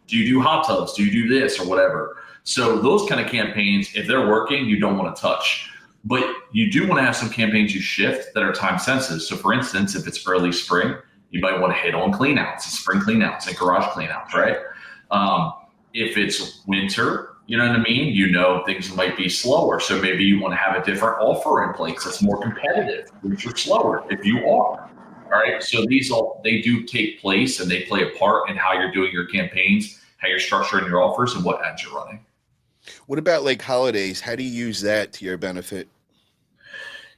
Speaker 5: do you do hot tubs? Do you do this or whatever? So those kind of campaigns, if they're working, you don't want to touch. But you do want to have some campaigns you shift that are time sensitive. So for instance, if it's early spring, you might want to hit on clean outs and spring clean outs and garage clean outs, right? If it's winter, you know what I mean? Things might be slower. So maybe you want to have a different offer in place that's more competitive if you're slower, if you are. All right. So they do take place and they play a part in how you're doing your campaigns, how you're structuring your offers, and what ads you're running.
Speaker 1: What about like holidays? How do you use that to your benefit?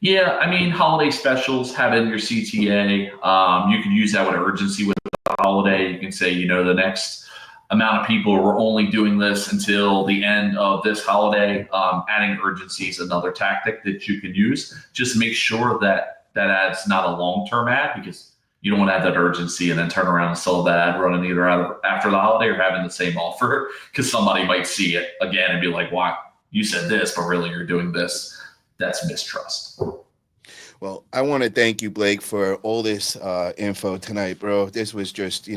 Speaker 5: Yeah, holiday specials, have it in your CTA. You can use that with urgency with the holiday. You can say, the next amount of people, we're only doing this until the end of this holiday. Adding urgency is another tactic that you can use. Just make sure that ad's not a long-term ad, because you don't want to have that urgency and then turn around and sell that ad running either after the holiday or having the same offer, because somebody might see it again and be like, "Why you said this, but really you're doing this." That's mistrust.
Speaker 1: Well, I want to thank you, Blake, for all this info tonight, bro. This was just,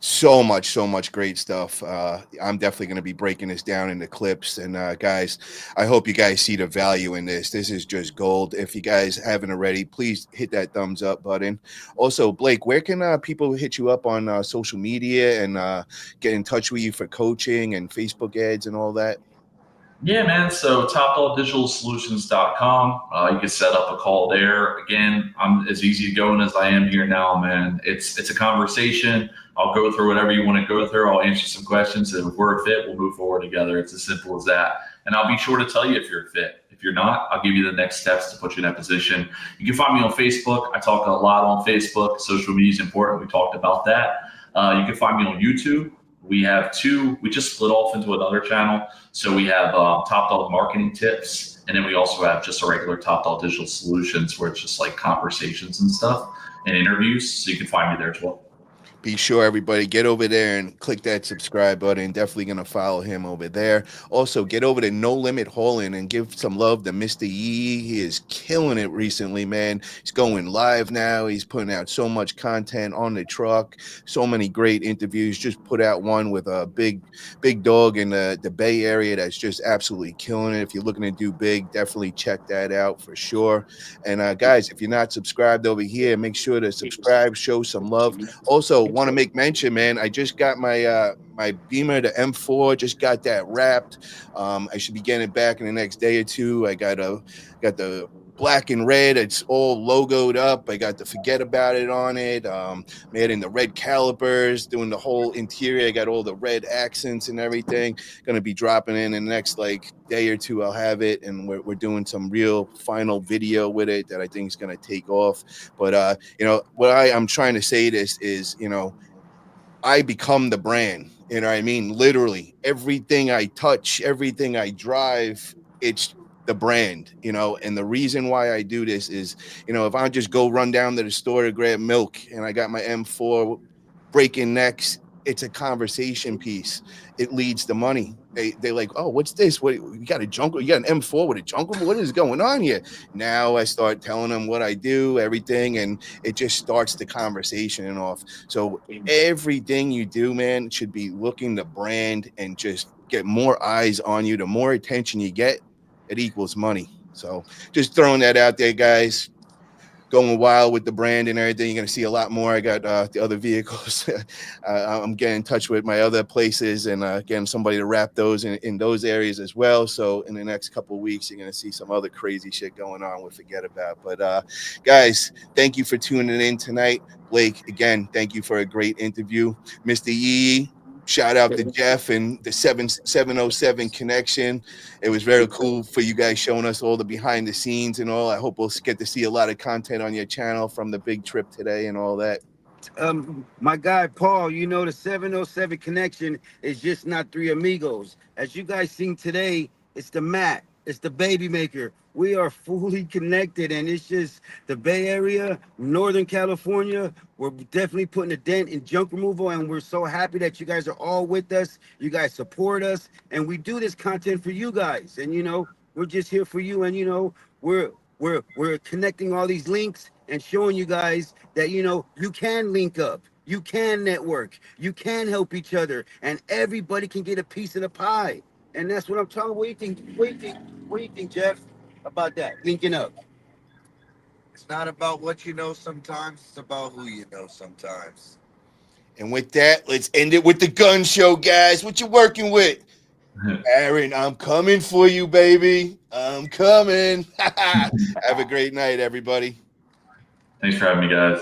Speaker 1: so much great stuff. I'm definitely going to be breaking this down into clips. And guys, I hope you guys see the value in this. This is just gold. If you guys haven't already, please hit that thumbs up button. Also, Blake, where can people hit you up on social media and get in touch with you for coaching and Facebook ads and all that?
Speaker 5: Yeah, man. So topdogdigitalsolutions.com. You can set up a call there. Again, I'm as easy going as I am here now, man. It's a conversation. I'll go through whatever you want to go through. I'll answer some questions. And if we're a fit, we'll move forward together. It's as simple as that. And I'll be sure to tell you if you're a fit. If you're not, I'll give you the next steps to put you in that position. You can find me on Facebook. I talk a lot on Facebook. Social media is important. We talked about that. You can find me on YouTube. We have we just split off into another channel. So we have Top Dog Marketing Tips. And then we also have just a regular Top Dog Digital Solutions, where it's just like conversations and stuff and interviews. So you can find me there as well.
Speaker 1: be sure everybody get over there and click that subscribe button. Definitely gonna follow him over there. Also, get over to No Limit Hauling and give some love to Mr. Yee. He is killing it recently, man. He's going live now. He's putting out so much content on the truck, so many great interviews. Just put out one with a big dog in the Bay Area that's just absolutely killing it. If you're looking to do big, definitely check that out for sure. And guys, if you're not subscribed over here, make sure to subscribe, show some love. Also, want to make mention, man, I just got my my Beamer, the M4, just got that wrapped. I should be getting it back in the next day or two. I got the black and red. It's all logoed up. I got the Forget About It on it. Made in the red calipers, doing the whole interior. I got all the red accents and everything. Gonna be dropping in the next like day or two. I'll have it, and we're doing some real final video with it that I think is gonna take off. But you know what I'm trying to say this is, you know, I become the brand. You know what I mean? Literally everything I touch, everything I drive, it's the brand, you know. And the reason why I do this is, you know, if I just go run down to the store to grab milk and I got my M4 breaking necks, it's a conversation piece. It leads to money. They're like, oh, what's this? What you got a jungle? You got an M4 with a jungle? What is going on here? Now I start telling them what I do, everything, and it just starts the conversation off. So everything you do, man, should be looking the brand and just get more eyes on you. The more attention you get, it equals money. So just throwing that out there, guys. Going wild with the brand and everything. You're going to see a lot more. I got the other vehicles. I'm getting in touch with my other places and getting somebody to wrap those in those areas as well. So in the next couple of weeks, you're going to see some other crazy shit going on with Forget About. But guys, thank you for tuning in tonight. Blake, again, thank you for a great interview. Mr. Yee, shout out to Jeff and the 707 connection. It was very cool for you guys showing us all the behind the scenes and all. I hope we'll get to see a lot of content on your channel from the big trip today and all that.
Speaker 2: My guy Paul, you know, the 707 connection is just not three amigos. As you guys seen today, it's the Matt, it's the Baby Maker. We are fully connected, and it's just the Bay Area, Northern California. We're definitely putting a dent in junk removal, and we're so happy that you guys are all with us. You guys support us, and we do this content for you guys. And you know, we're just here for you, and you know, we're connecting all these links and showing you guys that, you know, you can link up, you can network, you can help each other, and everybody can get a piece of the pie. And that's what I'm talking. What do you think? What do you think, Jeff, about that linking up?
Speaker 4: It's not about what you know sometimes, it's about who you know sometimes.
Speaker 1: And with that, let's end it with the gun show, guys. What you working with? Aaron, I'm coming for you, baby. I'm coming. Have a great night, everybody.
Speaker 5: Thanks for having me, guys.